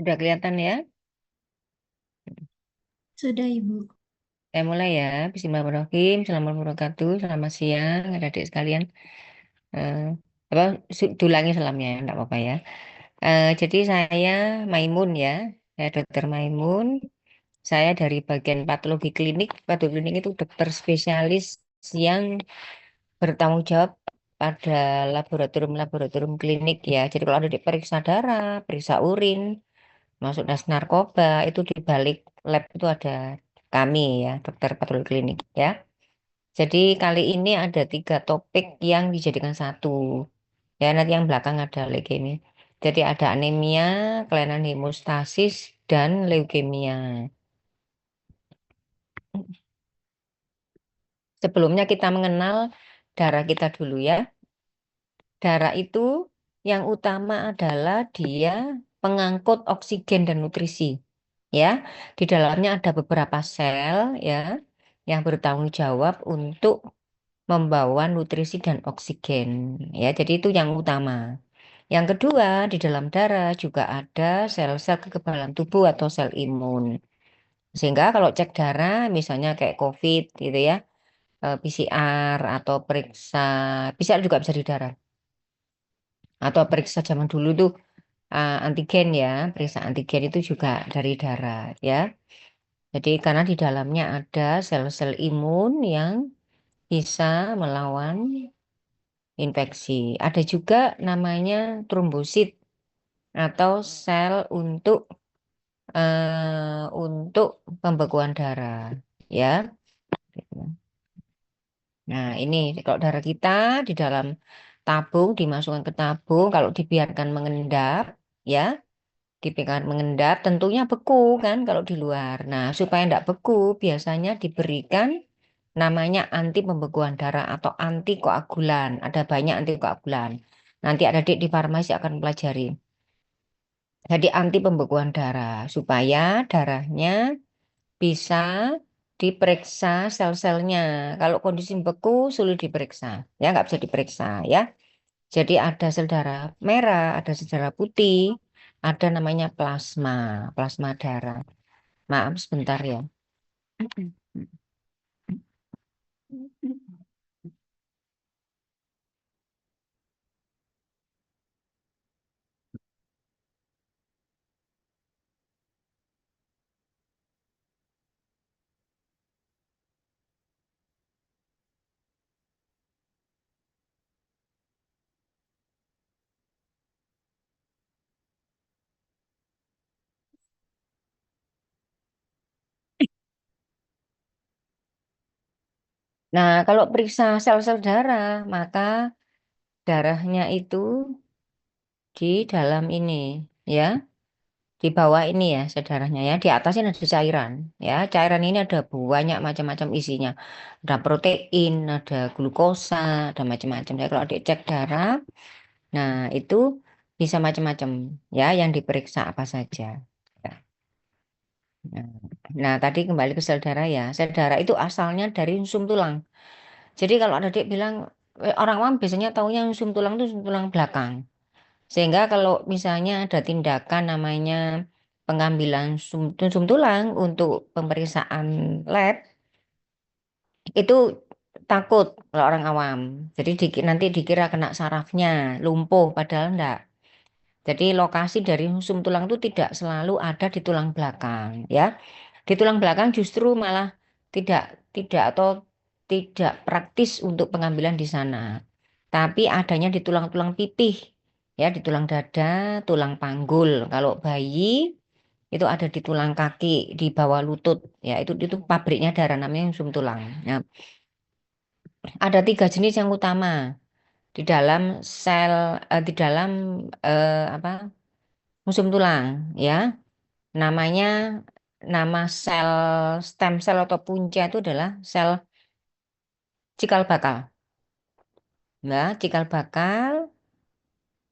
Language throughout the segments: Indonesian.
Sudah kelihatan ya? Sudah, Ibu. Saya mulai ya. Bismillahirrahmanirrahim. Assalamualaikum warahmatullahi wabarakatuh. Selamat siang, adik-adik sekalian. Eh, apa, dulangi salamnya, enggak apa-apa ya. Jadi saya Maimun ya. Saya Dokter Maimun. Saya dari bagian patologi klinik. Patologi klinik itu dokter spesialis yang bertanggung jawab pada laboratorium-laboratorium klinik ya. Jadi kalau ada diperiksa darah, periksa urin, masuk das narkoba, itu di balik lab itu ada kami ya, dokter patologi klinik ya. Jadi kali ini ada tiga topik yang dijadikan satu. Ya, nanti yang belakang ada leukemia. Jadi ada anemia, kelainan hemostasis, dan leukemia. Sebelumnya kita mengenal darah kita dulu ya. Darah itu yang utama adalah dia pengangkut oksigen dan nutrisi. Ya, di dalamnya ada beberapa sel ya yang bertanggung jawab untuk membawa nutrisi dan oksigen. Ya, jadi itu yang utama. Yang kedua, di dalam darah juga ada sel-sel kekebalan tubuh atau sel imun. Sehingga kalau cek darah, misalnya kayak COVID gitu ya, PCR atau periksa, PCR juga bisa di darah. Atau periksa zaman dulu tuh antigen ya, periksa antigen itu juga dari darah ya. Jadi karena di dalamnya ada sel-sel imun yang bisa melawan infeksi. Ada juga namanya trombosit atau sel untuk pembekuan darah ya. Nah, ini kalau darah kita di dalam tabung dimasukkan ke tabung, kalau dibiarkan mengendap ya, dibiarkan mengendap tentunya beku kan kalau di luar. Nah, supaya tidak beku biasanya diberikan namanya anti pembekuan darah atau anti koagulan. Ada banyak anti koagulan. Nanti ada di farmasi akan pelajari. Jadi anti pembekuan darah supaya darahnya bisa diperiksa sel-selnya. Kalau kondisi beku sulit diperiksa, ya nggak bisa diperiksa ya. Jadi ada sel darah merah, ada sel darah putih, ada namanya plasma, plasma darah. Maaf sebentar ya. Nah, kalau periksa sel-sel darah, maka darahnya itu di dalam ini, ya. Di bawah ini ya sedarahnya ya, di atasnya ada cairan ya. Cairan ini ada banyak macam-macam isinya. Ada protein, ada glukosa, ada macam-macam. Jadi kalau dicek darah, nah itu bisa macam-macam ya yang diperiksa apa saja. Ya. Nah, nah, tadi kembali ke sel darah ya. Sel darah itu asalnya dari sum tulang. Jadi kalau ada adik bilang orang awam biasanya taunya sum tulang itu sum tulang belakang. Sehingga kalau misalnya ada tindakan namanya pengambilan sum tulang untuk pemeriksaan lab, itu takut kalau orang awam. Jadi nanti dikira kena sarafnya, lumpuh, padahal enggak. Jadi lokasi dari sum tulang itu tidak selalu ada di tulang belakang, ya. Di tulang belakang justru malah tidak tidak atau tidak praktis untuk pengambilan di sana. Tapi adanya di tulang-tulang pipih, ya, di tulang dada, tulang panggul. Kalau bayi itu ada di tulang kaki, di bawah lutut, ya, itu pabriknya darah namanya sum tulang. Nah, ada tiga jenis yang utama di dalam sel, di dalam apa musim tulang, ya. Namanya nama sel stem cell atau punca itu adalah sel cikal bakal. Nah, cikal bakal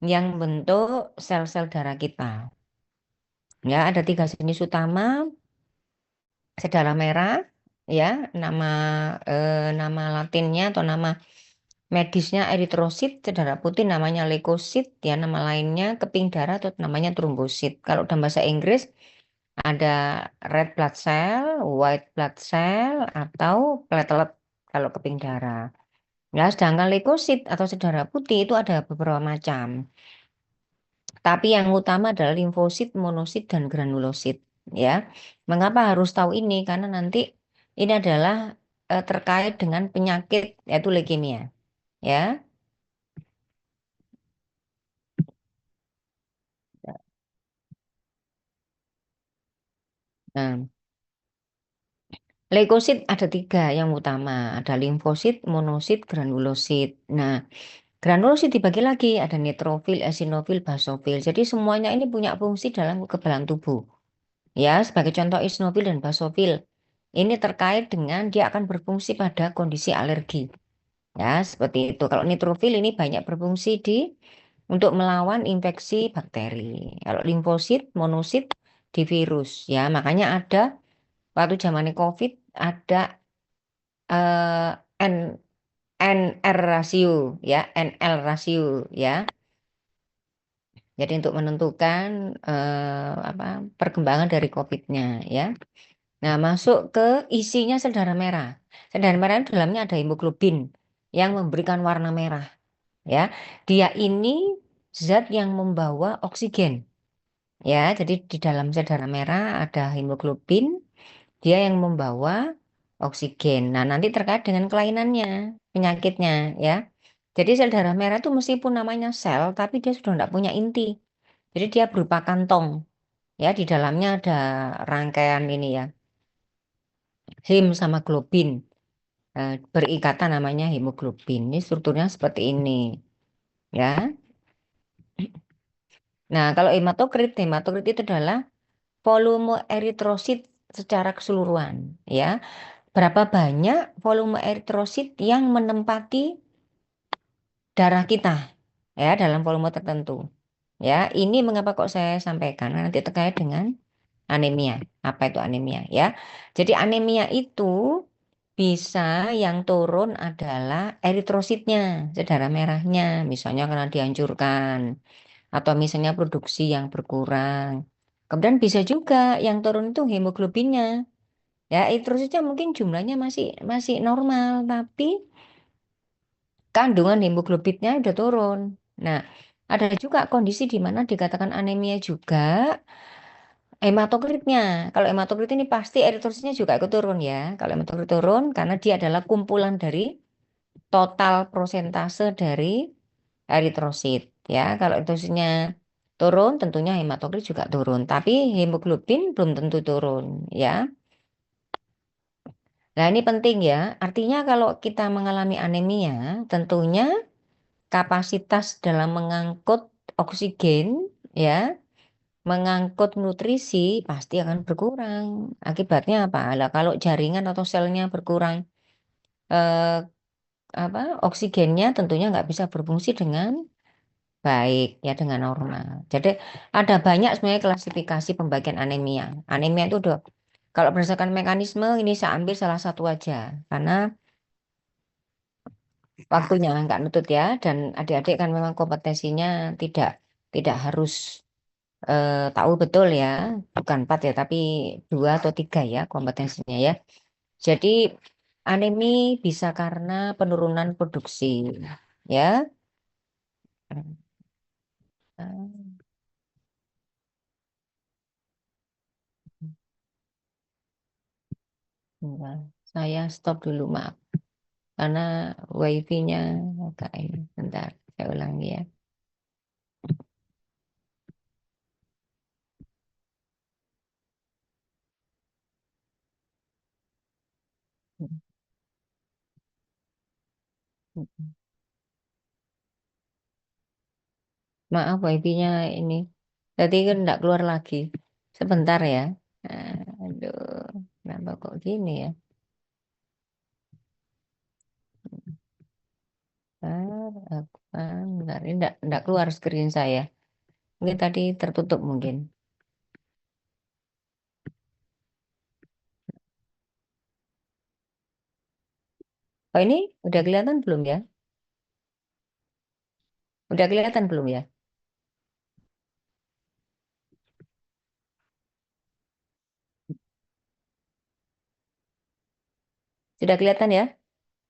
yang bentuk sel-sel darah kita. Ya, ada tiga jenis utama, darah merah, ya, nama nama latinnya atau nama medisnya eritrosit, darah putih namanya leukosit, ya, nama lainnya keping darah atau namanya trombosit. Kalau dalam bahasa Inggris ada red blood cell, white blood cell, atau platelet kalau keping darah. Ya, sedangkan leukosit atau darah putih itu ada beberapa macam. Tapi yang utama adalah limfosit, monosit, dan granulosit. Ya, mengapa harus tahu ini? Karena nanti ini adalah terkait dengan penyakit yaitu leukemia. Ya, nah, leukosit ada tiga yang utama, ada limfosit, monosit, granulosit. Nah, granulosit dibagi lagi, ada neutrofil, eosinofil, basofil. Jadi semuanya ini punya fungsi dalam kekebalan tubuh. Ya, sebagai contoh eosinofil dan basofil. Ini terkait dengan dia akan berfungsi pada kondisi alergi. Ya, seperti itu. Kalau neutrofil ini banyak berfungsi untuk melawan infeksi bakteri. Kalau limfosit, monosit di virus. Ya, makanya ada waktu zamannya COVID ada eh, N, NR rasio, ya, NL rasio, ya. Jadi untuk menentukan apa perkembangan dari COVID-nya, ya. Nah, masuk ke isinya sel darah merah. Sel darah merah itu dalamnya ada hemoglobin yang memberikan warna merah. Ya, dia ini zat yang membawa oksigen. Ya, jadi di dalam sel darah merah ada hemoglobin, dia yang membawa oksigen. Nah, nanti terkait dengan kelainannya, penyakitnya, ya. Jadi sel darah merah itu meskipun namanya sel, tapi dia sudah tidak punya inti. Jadi dia berupa kantong. Ya, di dalamnya ada rangkaian ini ya, hem sama globin. Berikatan namanya hemoglobin. Ini strukturnya seperti ini, ya. Nah, kalau hematokrit itu adalah volume eritrosit secara keseluruhan, ya. Berapa banyak volume eritrosit yang menempati darah kita, ya, dalam volume tertentu. Ya, ini mengapa kok saya sampaikan nanti terkait dengan anemia. Apa itu anemia, ya? Jadi anemia itu bisa yang turun adalah eritrositnya, darah merahnya, misalnya karena dihancurkan atau misalnya produksi yang berkurang. Kemudian bisa juga yang turun itu hemoglobinnya. Ya, eritrositnya mungkin jumlahnya masih masih normal, tapi kandungan hemoglobinnya udah turun. Nah, ada juga kondisi di mana dikatakan anemia juga hematokritnya. Kalau hematokrit ini pasti eritrositnya juga ikut turun ya. Kalau hematokrit turun karena dia adalah kumpulan dari total prosentase dari eritrosit ya. Kalau eritrositnya turun, tentunya hematokrit juga turun. Tapi hemoglobin belum tentu turun ya. Nah, ini penting ya. Artinya kalau kita mengalami anemia, tentunya kapasitas dalam mengangkut oksigen ya, mengangkut nutrisi pasti akan berkurang. Akibatnya apa? Lah, kalau jaringan atau selnya berkurang, eh, apa oksigennya tentunya nggak bisa berfungsi dengan baik ya, dengan normal. Jadi ada banyak sebenarnya klasifikasi pembagian anemia. Anemia itu udah kalau berdasarkan mekanisme ini saya ambil salah satu aja karena waktunya nggak nutut ya, dan adik-adik kan memang kompetensinya tidak tidak harus tahu betul ya, bukan empat ya, tapi dua atau tiga ya kompetensinya ya. Jadi anemi bisa karena penurunan produksi ya. Bentar, saya stop dulu maaf karena wifi-nya agak ini. Bentar, saya ulangi ya. Maaf wifi-nya ini. Tadi kan enggak keluar lagi. Sebentar ya. Aduh, kenapa kok gini ya? Bentar, ini enggak keluar screen saya. Mungkin tadi tertutup mungkin. Oh ini udah kelihatan belum ya? Udah kelihatan belum ya? Sudah kelihatan ya?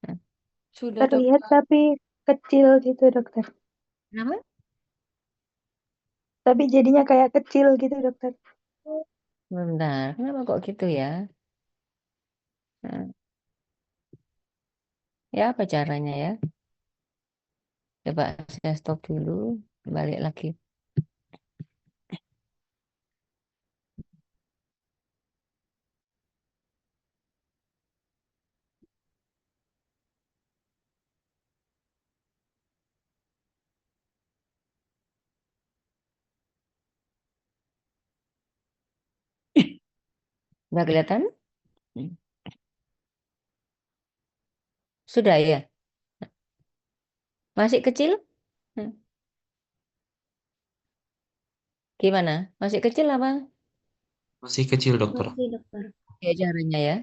Nah, sudah Terlihat dokter. tapi kecil gitu dokter. Kenapa? Tapi jadinya kayak kecil gitu dokter. Bentar, kenapa kok gitu ya? Nah, ya apa caranya ya? Coba saya stop dulu, balik lagi. Udah kelihatan? Hmm. Sudah ya? Masih kecil? Hmm. Gimana? Masih kecil apa? Masih kecil, dokter. Masih dokter. Ya caranya ya.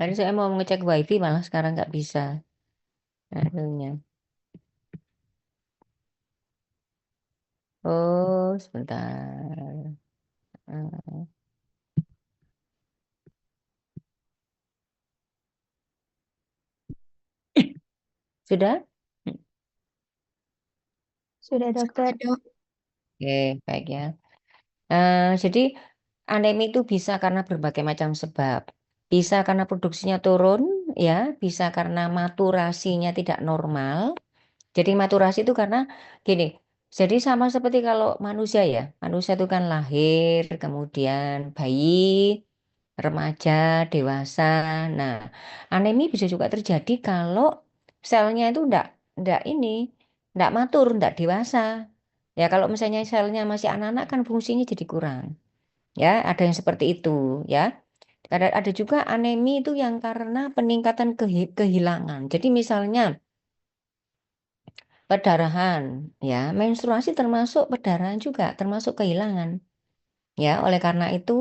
Tadi saya mau ngecek wifi malah sekarang nggak bisa. Akhirnya. Oh, sebentar. Hmm. Sudah? Hmm. Sudah dokter. Oke, baik ya. Jadi anemi itu bisa karena berbagai macam sebab. Bisa karena produksinya turun, ya. Bisa karena maturasinya tidak normal. Jadi maturasi itu karena gini. Jadi sama seperti kalau manusia ya. Manusia itu kan lahir, kemudian bayi, remaja, dewasa. Nah, anemi bisa juga terjadi kalau selnya itu enggak ini, enggak matur, enggak dewasa. Ya kalau misalnya selnya masih anak-anak kan fungsinya jadi kurang. Ya, ada yang seperti itu ya. Ada juga anemi itu yang karena peningkatan kehilangan. Jadi misalnya perdarahan, ya, menstruasi termasuk perdarahan juga, termasuk kehilangan. Ya, oleh karena itu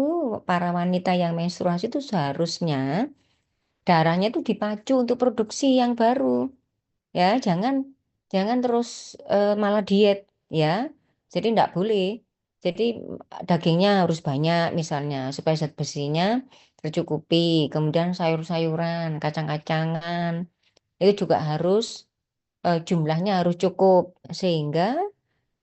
para wanita yang menstruasi itu seharusnya darahnya itu dipacu untuk produksi yang baru. Ya, jangan jangan terus malah diet, ya. Jadi enggak boleh. Jadi dagingnya harus banyak misalnya supaya zat besinya tercukupi. Kemudian sayur-sayuran, kacang-kacangan itu juga harus jumlahnya harus cukup sehingga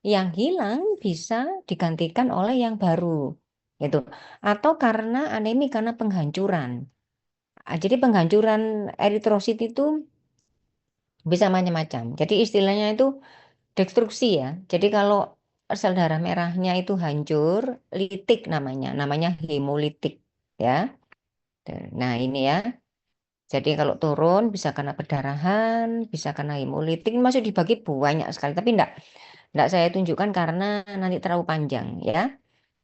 yang hilang bisa digantikan oleh yang baru. Gitu. Atau karena anemi karena penghancuran. Jadi penghancuran eritrosit itu bisa macam-macam. Jadi istilahnya itu destruksi ya. Jadi kalau sel darah merahnya itu hancur, litik namanya hemolitik ya. Nah ini ya. Jadi kalau turun bisa karena perdarahan, bisa karena hemolitik, ini masih dibagi banyak sekali. Tapi enggak saya tunjukkan karena nanti terlalu panjang ya.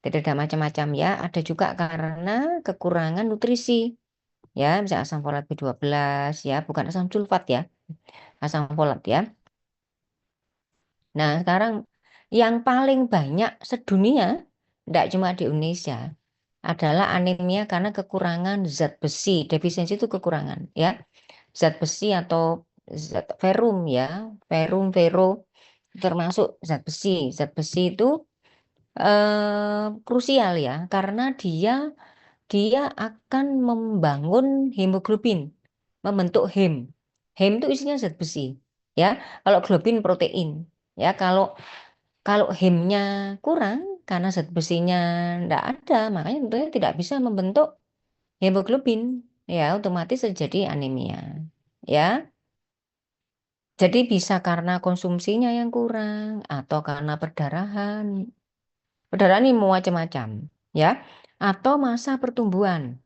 Jadi ada macam-macam ya. Ada juga karena kekurangan nutrisi ya, misalnya asam folat B12 ya, bukan asam sulfat ya, asam folat ya. Nah, sekarang yang paling banyak sedunia, tidak cuma di Indonesia, adalah anemia karena kekurangan zat besi. Defisiensi itu kekurangan, ya. Zat besi atau zat ferrum, ya. Ferrum, ferro, termasuk zat besi. Zat besi itu krusial, ya, karena dia akan membangun hemoglobin, membentuk hem. Hem itu isinya zat besi, ya. Kalau globin protein, ya. Kalau kalau hemnya kurang karena zat besinya tidak ada, makanya tentunya tidak bisa membentuk hemoglobin, ya, otomatis terjadi anemia, ya. Jadi bisa karena konsumsinya yang kurang atau karena perdarahan. Perdarahan ini macam-macam, ya. Atau masa pertumbuhan.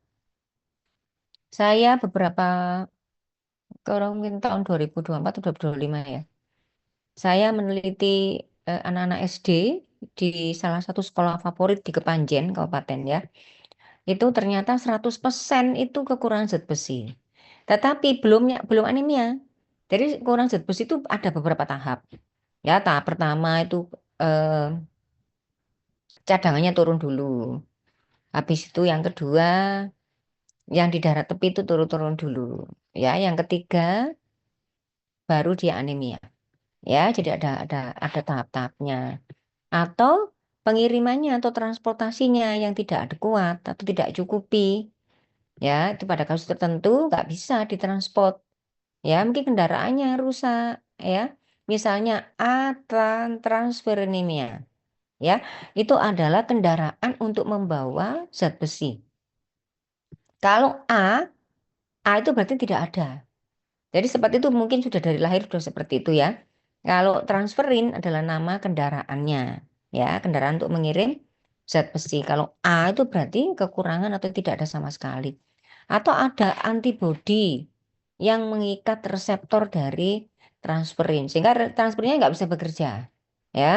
Saya beberapa kalau mungkin tahun 2024 atau 2025 ya. Saya meneliti anak-anak SD di salah satu sekolah favorit di Kepanjen, Kabupaten ya. Itu ternyata 100% itu kekurangan zat besi. Tetapi belum anemia. Jadi kekurangan zat besi itu ada beberapa tahap. Ya, tahap pertama itu eh, cadangannya turun dulu. Habis itu yang kedua, yang di daerah tepi itu turun-turun dulu. Ya, yang ketiga baru dia anemia. Ya, jadi ada tahap-tahapnya. Atau pengirimannya atau transportasinya yang tidak adekuat atau tidak cukupi. Ya, itu pada kasus tertentu nggak bisa ditransport. Ya, mungkin kendaraannya rusak. Ya, misalnya A transferenemia. Ya, itu adalah kendaraan untuk membawa zat besi. Kalau A itu berarti tidak ada. Jadi seperti itu mungkin sudah dari lahir sudah seperti itu ya. Kalau transferin adalah nama kendaraannya, ya kendaraan untuk mengirim zat besi. Kalau A itu berarti kekurangan atau tidak ada sama sekali. Atau ada antibodi yang mengikat reseptor dari transferin sehingga transferinnya nggak bisa bekerja, ya.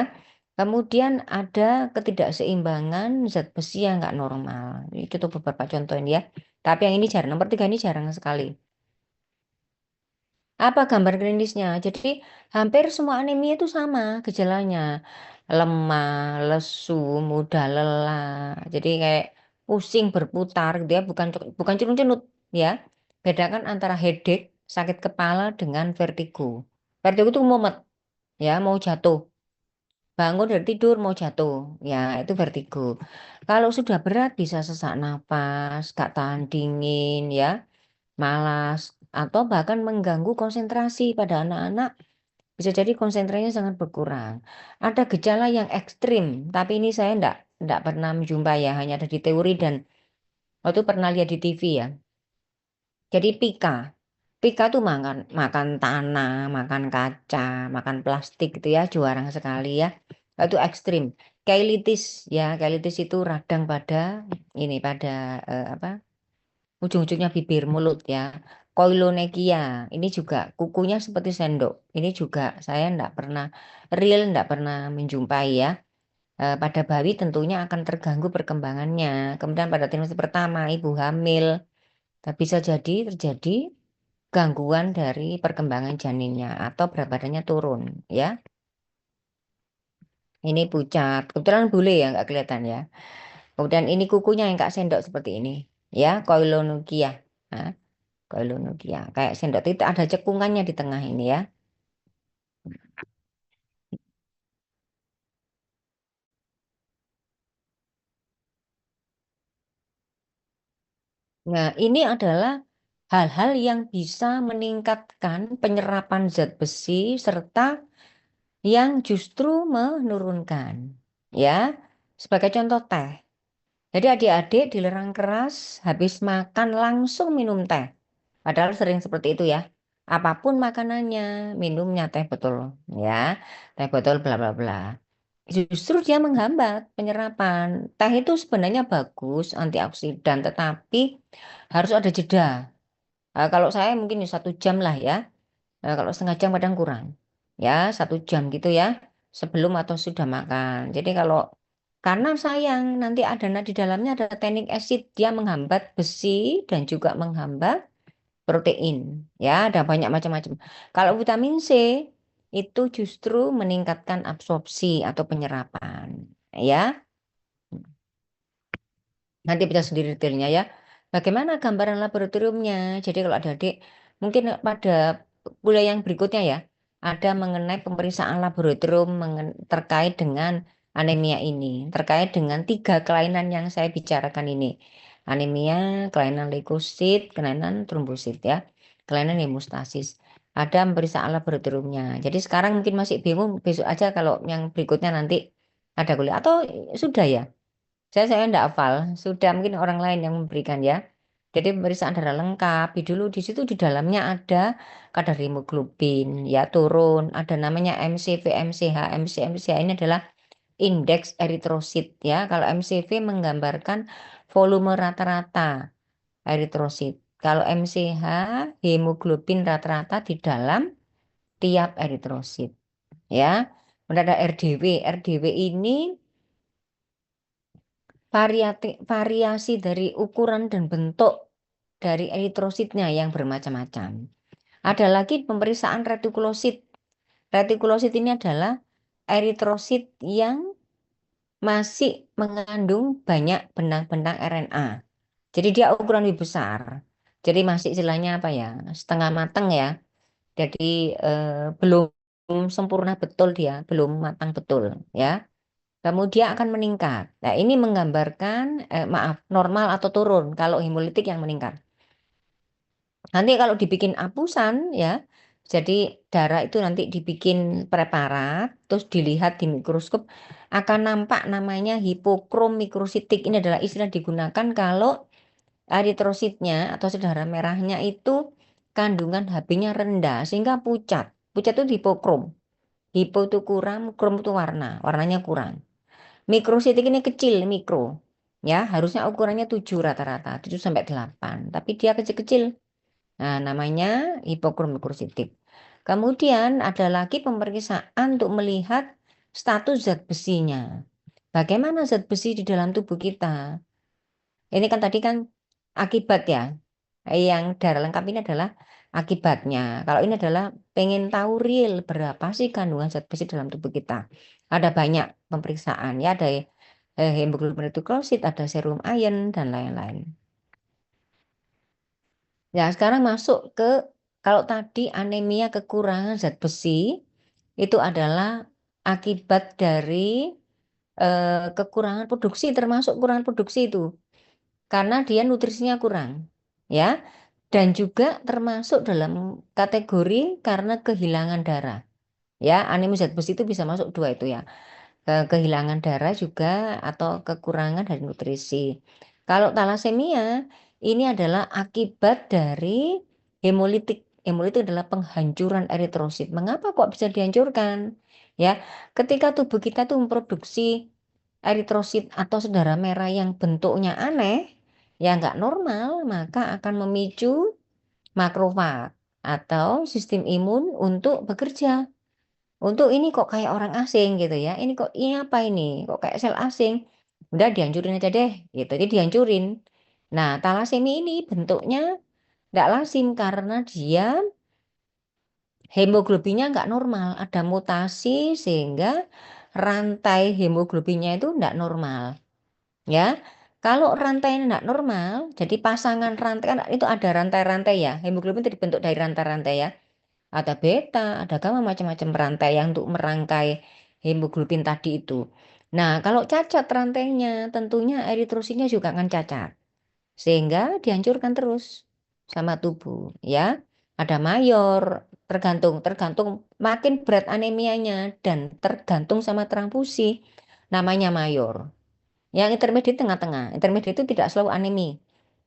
Kemudian ada ketidakseimbangan zat besi yang nggak normal. Itu tuh beberapa contoh ini ya. Tapi yang ini jarang, nomor 3 ini jarang sekali. Apa gambar klinisnya? Jadi hampir semua anemia itu sama gejalanya. Lemah, lesu, mudah lelah. Jadi kayak pusing berputar gitu ya, bukan cunut-cunut ya. Bedakan antara headache, sakit kepala dengan vertigo. Vertigo itu mumet ya, mau jatuh. Bangun dari tidur mau jatuh. Ya, itu vertigo. Kalau sudah berat bisa sesak napas, gak tahan dingin ya, malas, atau bahkan mengganggu konsentrasi pada anak-anak. Bisa jadi konsentrasinya sangat berkurang. Ada gejala yang ekstrim, tapi ini saya enggak pernah menjumpai ya, hanya ada di teori dan waktu pernah lihat di TV ya. Jadi Pika. Pika tuh makan makan tanah, makan kaca, makan plastik gitu ya, jarang sekali ya. Itu ekstrim. Kailitis ya, kailitis itu radang pada ini pada apa? Ujung-ujungnya bibir mulut ya. Koilonekia ini juga kukunya seperti sendok. Ini juga saya enggak pernah menjumpai ya. Pada bayi tentunya akan terganggu perkembangannya. Kemudian pada trimester pertama ibu hamil bisa jadi terjadi gangguan dari perkembangan janinnya atau berat badannya turun ya. Ini pucat. Kebetulan bule ya nggak kelihatan ya. Kemudian ini kukunya yang kak sendok seperti ini ya, koilonukia. Nah, koilonukia kayak sendok itu ada cekungannya di tengah ini ya. Nah, ini adalah hal-hal yang bisa meningkatkan penyerapan zat besi serta yang justru menurunkan. Ya, sebagai contoh teh. Jadi adik-adik dilarang keras habis makan langsung minum teh. Padahal sering seperti itu ya. Apapun makanannya, minumnya teh betul. Ya, teh betul bla bla bla. Justru dia menghambat penyerapan. Teh itu sebenarnya bagus, antioksidan, tetapi harus ada jeda. Kalau saya mungkin 1 jam lah ya. Kalau setengah jam kadang kurang. Ya, 1 jam gitu ya. Sebelum atau sudah makan. Jadi kalau karena sayang nanti ada di dalamnya ada tannic acid. Dia menghambat besi dan juga menghambat protein. Ya, ada banyak macam-macam. Kalau vitamin C itu justru meningkatkan absorpsi atau penyerapan. Ya, nanti bisa sendiri detailnya ya. Bagaimana gambaran laboratoriumnya? Jadi kalau adik-adik mungkin pada kuliah yang berikutnya ya, ada mengenai pemeriksaan laboratorium terkait dengan anemia ini, terkait dengan 3 kelainan yang saya bicarakan ini. Anemia, kelainan leukosit, kelainan trombosit ya, kelainan hemostasis. Ada pemeriksaan laboratoriumnya. Jadi sekarang mungkin masih bingung, besok aja kalau yang berikutnya nanti ada kuliah atau sudah ya. Saya enggak hafal, sudah mungkin orang lain yang memberikan ya. Jadi pemeriksaan darah lengkap, dulu di situ di dalamnya ada kadar hemoglobin ya turun, ada namanya MCV, MCH, MCH ini adalah indeks eritrosit ya. Kalau MCV menggambarkan volume rata-rata eritrosit. Kalau MCH, hemoglobin rata-rata di dalam tiap eritrosit. Ya, kemudian ada RDW. RDW ini variasi dari ukuran dan bentuk dari eritrositnya yang bermacam-macam. Ada lagi pemeriksaan retikulosit. Retikulosit ini adalah eritrosit yang masih mengandung banyak benang-benang RNA. Jadi dia ukuran lebih besar. Jadi masih istilahnya apa ya, setengah matang ya. Jadi belum sempurna betul dia, belum matang betul ya. Kemudian akan meningkat. Nah, ini menggambarkan maaf, normal atau turun kalau hemolitik yang meningkat. Nanti kalau dibikin apusan ya, jadi darah itu nanti dibikin preparat, terus dilihat di mikroskop akan nampak namanya hipokrom mikrositik. Ini adalah istilah digunakan kalau eritrositnya atau saudara merahnya itu kandungan Hb-nya rendah sehingga pucat. Pucat itu hipokrom. Hipo itu kurang, krom itu warnanya kurang. Mikrositik ini kecil, mikro. Ya, harusnya ukurannya 7 rata-rata, 7 sampai 8. Tapi dia kecil-kecil. Nah, namanya hipokromikrositik. Kemudian ada lagi pemeriksaan untuk melihat status zat besinya. Bagaimana zat besi di dalam tubuh kita? Ini kan tadi kan akibat ya. Yang darah lengkap ini adalah akibatnya. Kalau ini adalah pengen tahu real berapa sih kandungan zat besi dalam tubuh kita. Ada banyak pemeriksaan ya, ada hemoglobin retikolosit, ada serum iron dan lain-lain. Ya, sekarang masuk ke kalau tadi anemia kekurangan zat besi itu adalah akibat dari kekurangan produksi, termasuk kurangan produksi itu karena dia nutrisinya kurang, ya. Dan juga termasuk dalam kategori karena kehilangan darah. Ya, anemia zat besi itu bisa masuk dua itu ya. Kehilangan darah juga atau kekurangan dari nutrisi. Kalau talasemia ini adalah akibat dari hemolitik. Hemolitik adalah penghancuran eritrosit. Mengapa kok bisa dihancurkan? Ya, ketika tubuh kita tuh memproduksi eritrosit atau saudara merah yang bentuknya aneh, yang nggak normal, maka akan memicu makrofag atau sistem imun untuk bekerja. Untuk ini kok kayak orang asing gitu ya. Ini kok ini apa ini? Kok kayak sel asing? Udah dihancurin aja deh gitu. Jadi dihancurin. Nah, talasemi ini bentuknya enggak lazim karena dia hemoglobinnya enggak normal, ada mutasi sehingga rantai hemoglobinnya itu enggak normal. Ya. Kalau rantainya enggak normal, jadi pasangan rantai kan itu ada rantai-rantai ya. Hemoglobin itu dibentuk dari rantai-rantai ya. Ada beta, ada gamma, macam-macam rantai yang untuk merangkai hemoglobin tadi itu. Nah, kalau cacat rantainya, tentunya eritrositnya juga akan cacat. Sehingga dihancurkan terus sama tubuh, ya. Ada mayor, tergantung makin berat anemianya dan tergantung sama transfusi. Namanya mayor. Yang intermediate tengah-tengah. Intermediate itu tidak selalu anemi.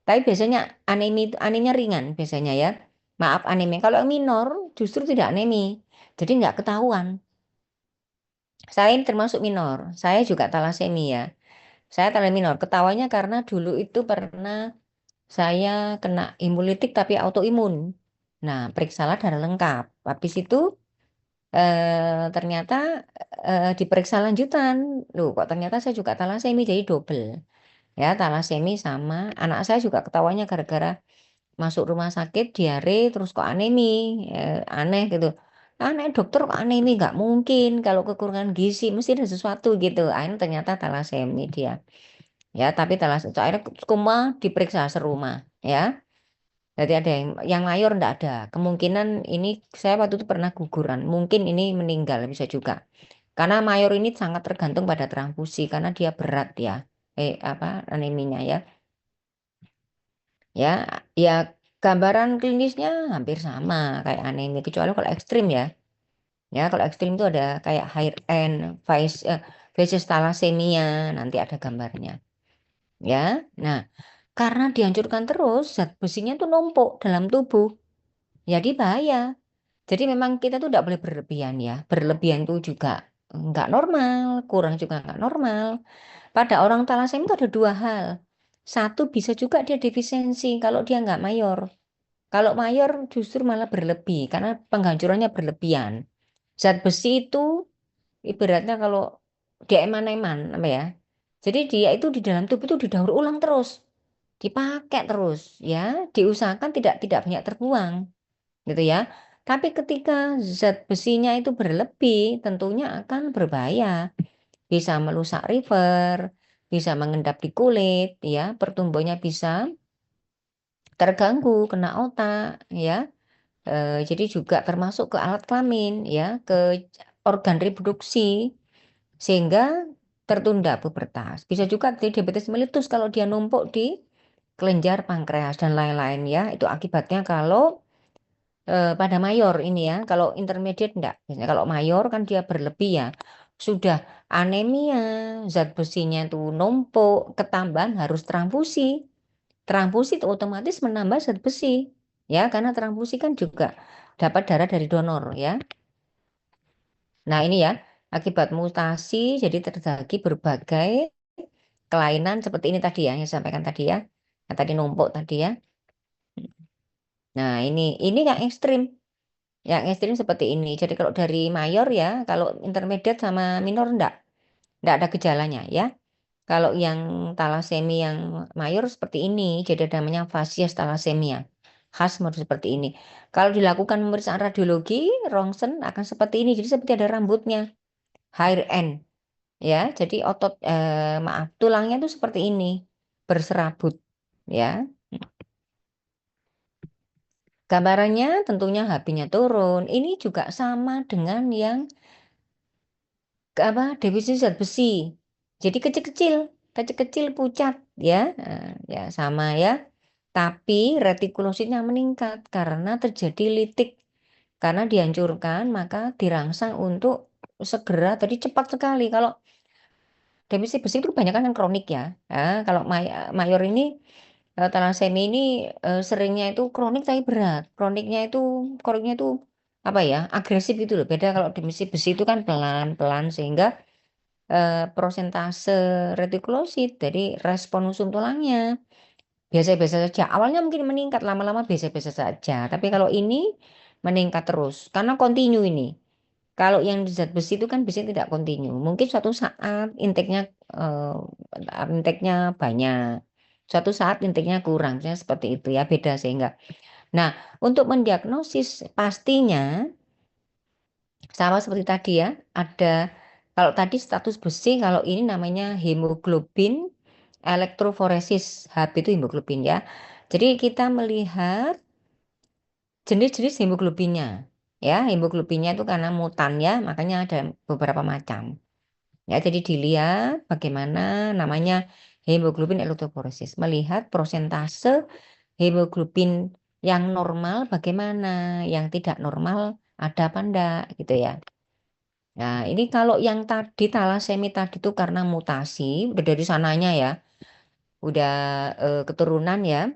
Tapi biasanya anemia ringan biasanya ya. Maaf anemia. Kalau yang minor justru tidak anemi. Jadi nggak ketahuan. Saya ini termasuk minor. Saya juga talasemia. Saya talasemia minor. Ketawanya karena dulu itu pernah saya kena imunitik tapi autoimun. Nah, periksalah darah lengkap. Habis itu ternyata diperiksa lanjutan. Loh, kok ternyata saya juga talasemia jadi double. Ya, talasemi sama anak saya juga ketawanya gara-gara masuk rumah sakit diare terus kok anemi, aneh gitu. Aneh dokter kok anemi nggak mungkin kalau kekurangan gizi mesti ada sesuatu gitu. Akhirnya ternyata talasemi dia. Ya, tapi talasemi akhirnya semua diperiksa serumah ya. Jadi ada yang mayor enggak ada. Kemungkinan ini saya waktu itu pernah guguran. Mungkin ini meninggal bisa juga. Karena mayor ini sangat tergantung pada transfusi karena dia berat ya. Apa aneminya ya. Ya, ya gambaran klinisnya hampir sama kayak anemia kecuali kalau ekstrim ya. Ya, kalau ekstrim itu ada kayak high end, facies thalassemia, nanti ada gambarnya. Ya. Nah, karena dihancurkan terus, zat besinya tuh numpuk dalam tubuh. Jadi bahaya. Jadi memang kita tuh tidak boleh berlebihan ya. Berlebihan itu juga nggak normal, kurang juga nggak normal. Pada orang thalassemia itu ada dua hal. satu bisa juga dia defisiensi kalau dia nggak mayor. Kalau mayor justru malah berlebih karena penghancurannya berlebihan. Zat besi itu ibaratnya kalau dia eman-eman apa ya. Jadi dia itu di dalam tubuh itu didaur ulang terus, dipakai terus ya, diusahakan tidak banyak terbuang gitu ya. Tapi ketika zat besinya itu berlebih, tentunya akan berbahaya, bisa merusak liver, bisa mengendap di kulit ya, pertumbuhannya bisa terganggu, kena otak ya. Jadi juga termasuk ke alat kelamin ya, ke organ reproduksi sehingga tertunda pubertas. Bisa juga diabetes mellitus kalau dia numpuk di kelenjar pankreas dan lain-lain ya. Itu akibatnya kalau pada mayor ini ya. Kalau intermediate enggak. Biasanya kalau mayor kan dia berlebih ya. Sudah anemia, zat besinya itu numpuk, ketambahan harus transfusi. Transfusi itu otomatis menambah zat besi. Ya, karena transfusi kan juga dapat darah dari donor ya. Nah, ini ya, akibat mutasi jadi terjadi berbagai kelainan seperti ini tadi ya, yang saya sampaikan tadi ya. Yang tadi numpuk tadi ya. Nah, ini yang ekstrim. Yang ekstrim seperti ini. Jadi kalau dari mayor ya, kalau intermediate sama minor enggak ada gejalanya ya. Kalau yang talasemia yang mayor seperti ini, jadi ada namanya fasies talasemia. Khas model seperti ini. Kalau dilakukan pemeriksaan radiologi, rongsen akan seperti ini. Jadi seperti ada rambutnya, hair end ya. Jadi maaf, tulangnya itu seperti ini, berserabut ya. Gambarannya tentunya HB-nya turun. Ini juga sama dengan yang defisit zat besi. Jadi kecil-kecil pucat ya. Ya sama ya. Tapi retikulositnya meningkat karena terjadi litik. Karena dihancurkan maka dirangsang untuk segera tadi cepat sekali. Kalau defisit besi itu kebanyakan kan kronik ya. Kalau mayor ini talasemi ini seringnya itu kronik tapi berat. Kroniknya itu apa ya? Agresif gitu loh. Beda kalau defisit besi itu kan pelan-pelan sehingga prosentase retikulosit dari respon usum tulangnya biasa-biasa saja. Awalnya mungkin meningkat, lama-lama biasa-biasa saja. Tapi kalau ini meningkat terus karena kontinu ini. Kalau yang zat besi itu kan biasanya tidak kontinu. Mungkin suatu saat intake-nya banyak. Suatu saat intake-nya kurang. Misalnya seperti itu ya, beda sehingga. Nah, untuk mendiagnosis pastinya sama seperti tadi ya, ada kalau tadi status besi, kalau ini namanya hemoglobin elektroforesis. HB itu hemoglobin ya. Jadi kita melihat jenis-jenis hemoglobinnya. Ya, hemoglobinnya itu karena mutan ya, makanya ada beberapa macam. Ya, jadi dilihat bagaimana namanya hemoglobin elektroforesis. Melihat prosentase hemoglobin yang normal bagaimana, yang tidak normal ada apa enggak gitu ya. Nah, ini kalau yang tadi talasemi tadi itu karena mutasi, udah dari sananya ya, udah keturunan ya.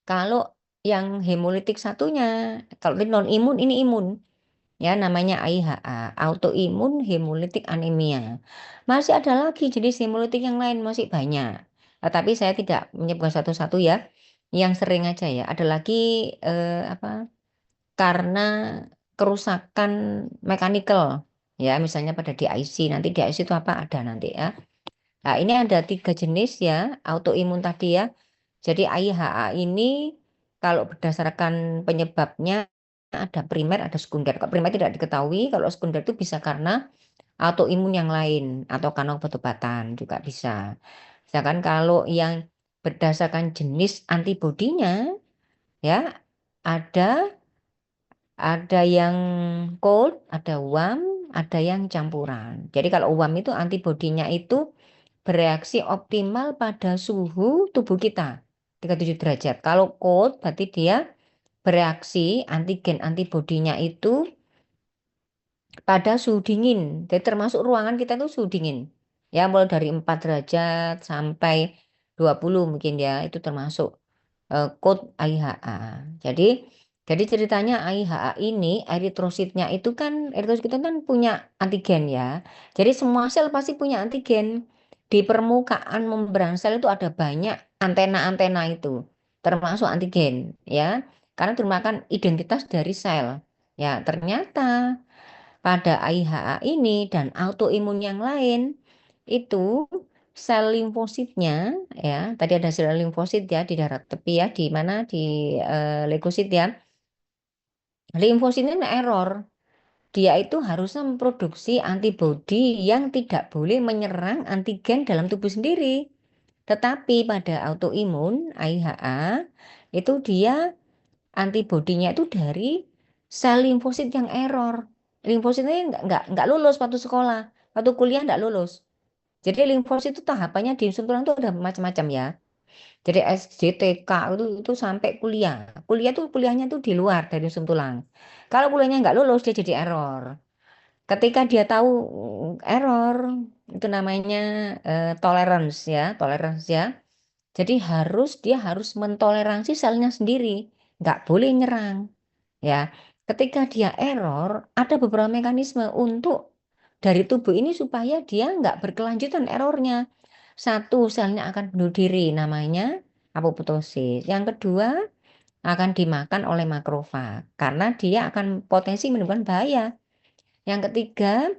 Kalau yang hemolitik satunya, kalau ini non imun, ini imun. Ya, namanya AIHA, autoimun hemolytic anemia. Masih ada lagi jenis hemolitik yang lain, masih banyak. Tapi saya tidak menyebutkan satu-satu ya. Yang sering aja ya. Ada lagi karena kerusakan mekanikal ya, misalnya pada DIC. Nanti DIC itu apa ada nanti ya. Nah, ini ada 3 jenis ya autoimun tadi ya. Jadi AIHA ini kalau berdasarkan penyebabnya ada primer, ada sekunder. Kalau primer tidak diketahui, kalau sekunder itu bisa karena autoimun yang lain atau karena obat-obatan juga bisa. Misalkan kalau yang berdasarkan jenis antibodinya ya ada ada yang cold, ada warm, ada yang campuran. Jadi kalau warm itu antibodinya itu bereaksi optimal pada suhu tubuh kita 37 derajat. Kalau cold berarti dia bereaksi antigen antibodinya itu pada suhu dingin. Jadi termasuk ruangan kita itu suhu dingin. Ya, mulai dari 4 derajat sampai 20 mungkin ya, itu termasuk kode AIHA. Jadi ceritanya AIHA ini eritrositnya itu kan eritrosit itu kan punya antigen ya. Jadi semua sel pasti punya antigen di permukaan membran sel itu ada banyak antena-antena itu, termasuk antigen, ya. Karena itu merupakan identitas dari sel. Ya, ternyata pada IHA ini dan autoimun yang lain itu sel limfositnya, ya, tadi ada sel limfosit ya di darat tepi ya, di mana di leukosit ya. Limfositnya error. Dia itu harusnya memproduksi antibodi yang tidak boleh menyerang antigen dalam tubuh sendiri. Tetapi pada autoimun IHA itu dia antibodinya itu dari sel limfosit yang error. Limfositnya nggak lulus waktu sekolah, waktu kuliah nggak lulus. Jadi limfosit itu tahapannya di suntulan itu ada macam-macam ya. Jadi SD, TK itu sampai kuliah. Kuliah tuh kuliahnya tuh di luar dari sum tulang. Kalau kuliahnya nggak lulus dia jadi error. Ketika dia tahu error itu namanya tolerance ya, tolerance ya. Jadi dia harus mentoleransi selnya sendiri, nggak boleh nyerang ya. Ketika dia error, ada beberapa mekanisme untuk dari tubuh ini supaya dia nggak berkelanjutan errornya. Satu, selnya akan bunuh diri, namanya apoptosis. Yang kedua, akan dimakan oleh makrofag karena dia akan potensi menimbulkan bahaya. Yang ketiga,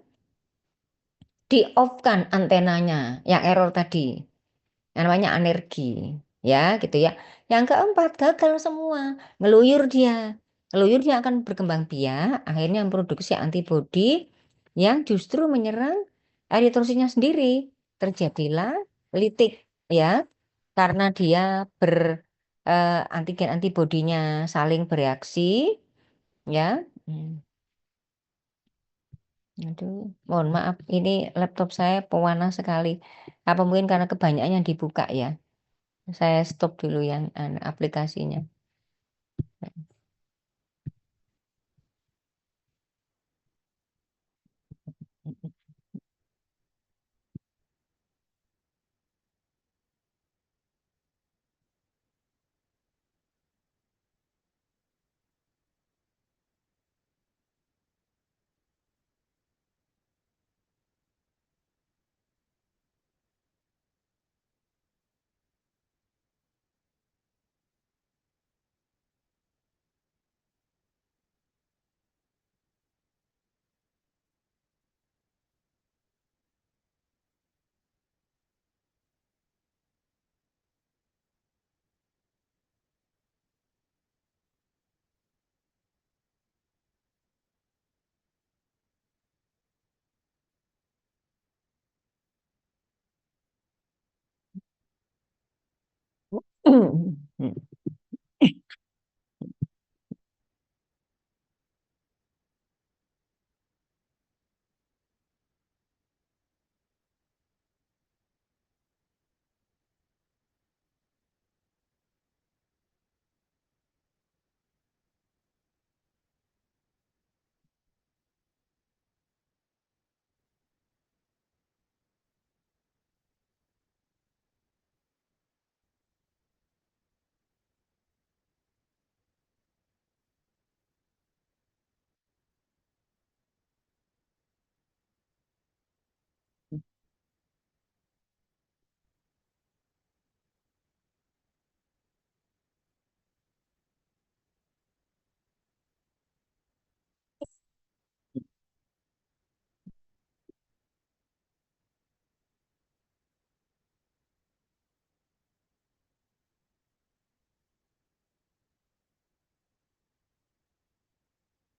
di-off-kan antenanya yang error tadi, yang namanya anergi, ya gitu ya. Yang keempat, gagal semua, ngeluyur dia akan berkembang biak, akhirnya memproduksi antibodi yang justru menyerang eritrositnya sendiri. Terjadilah litik, ya, karena dia ber antigen antibodinya saling bereaksi, ya. Aduh, mohon maaf, ini laptop saya pewarna sekali. Apa mungkin karena kebanyakan yang dibuka ya? Saya stop dulu yang aplikasinya.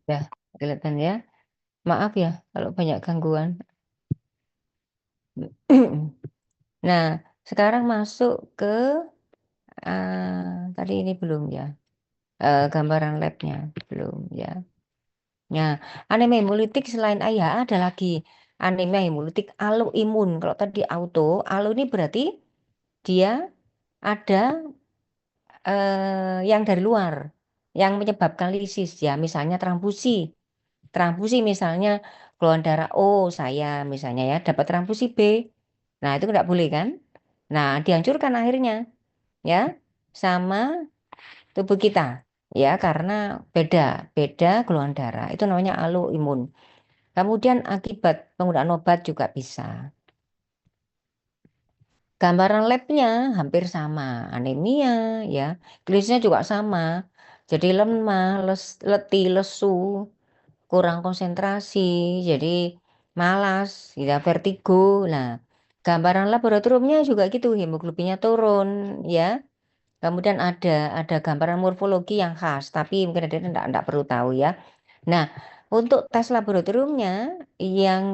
Ya, kelihatan ya. Maaf ya kalau banyak gangguan. Nah, sekarang masuk ke tadi ini belum ya. Gambaran labnya belum ya. Nah, anemia hemolitik selain AYA ada lagi anemia hemolitik autoimun. Kalau tadi auto ini berarti dia ada yang dari luar yang menyebabkan lisis ya, misalnya transfusi. Transfusi misalnya keluar darah O saya misalnya ya, dapat transfusi B. Nah, itu tidak boleh kan? Nah, dihancurkan akhirnya ya sama tubuh kita ya karena beda beda keluhan darah. Itu namanya autoimun. Kemudian akibat penggunaan obat juga bisa. Gambaran labnya hampir sama, anemia ya, klinisnya juga sama. Jadi lemah, letih, lesu, kurang konsentrasi, jadi malas, ya vertigo. Nah, gambaran laboratoriumnya juga gitu, hemoglobinnya turun ya. Kemudian ada gambaran morfologi yang khas, tapi mungkin ada enggak perlu tahu ya. Nah, untuk tes laboratoriumnya yang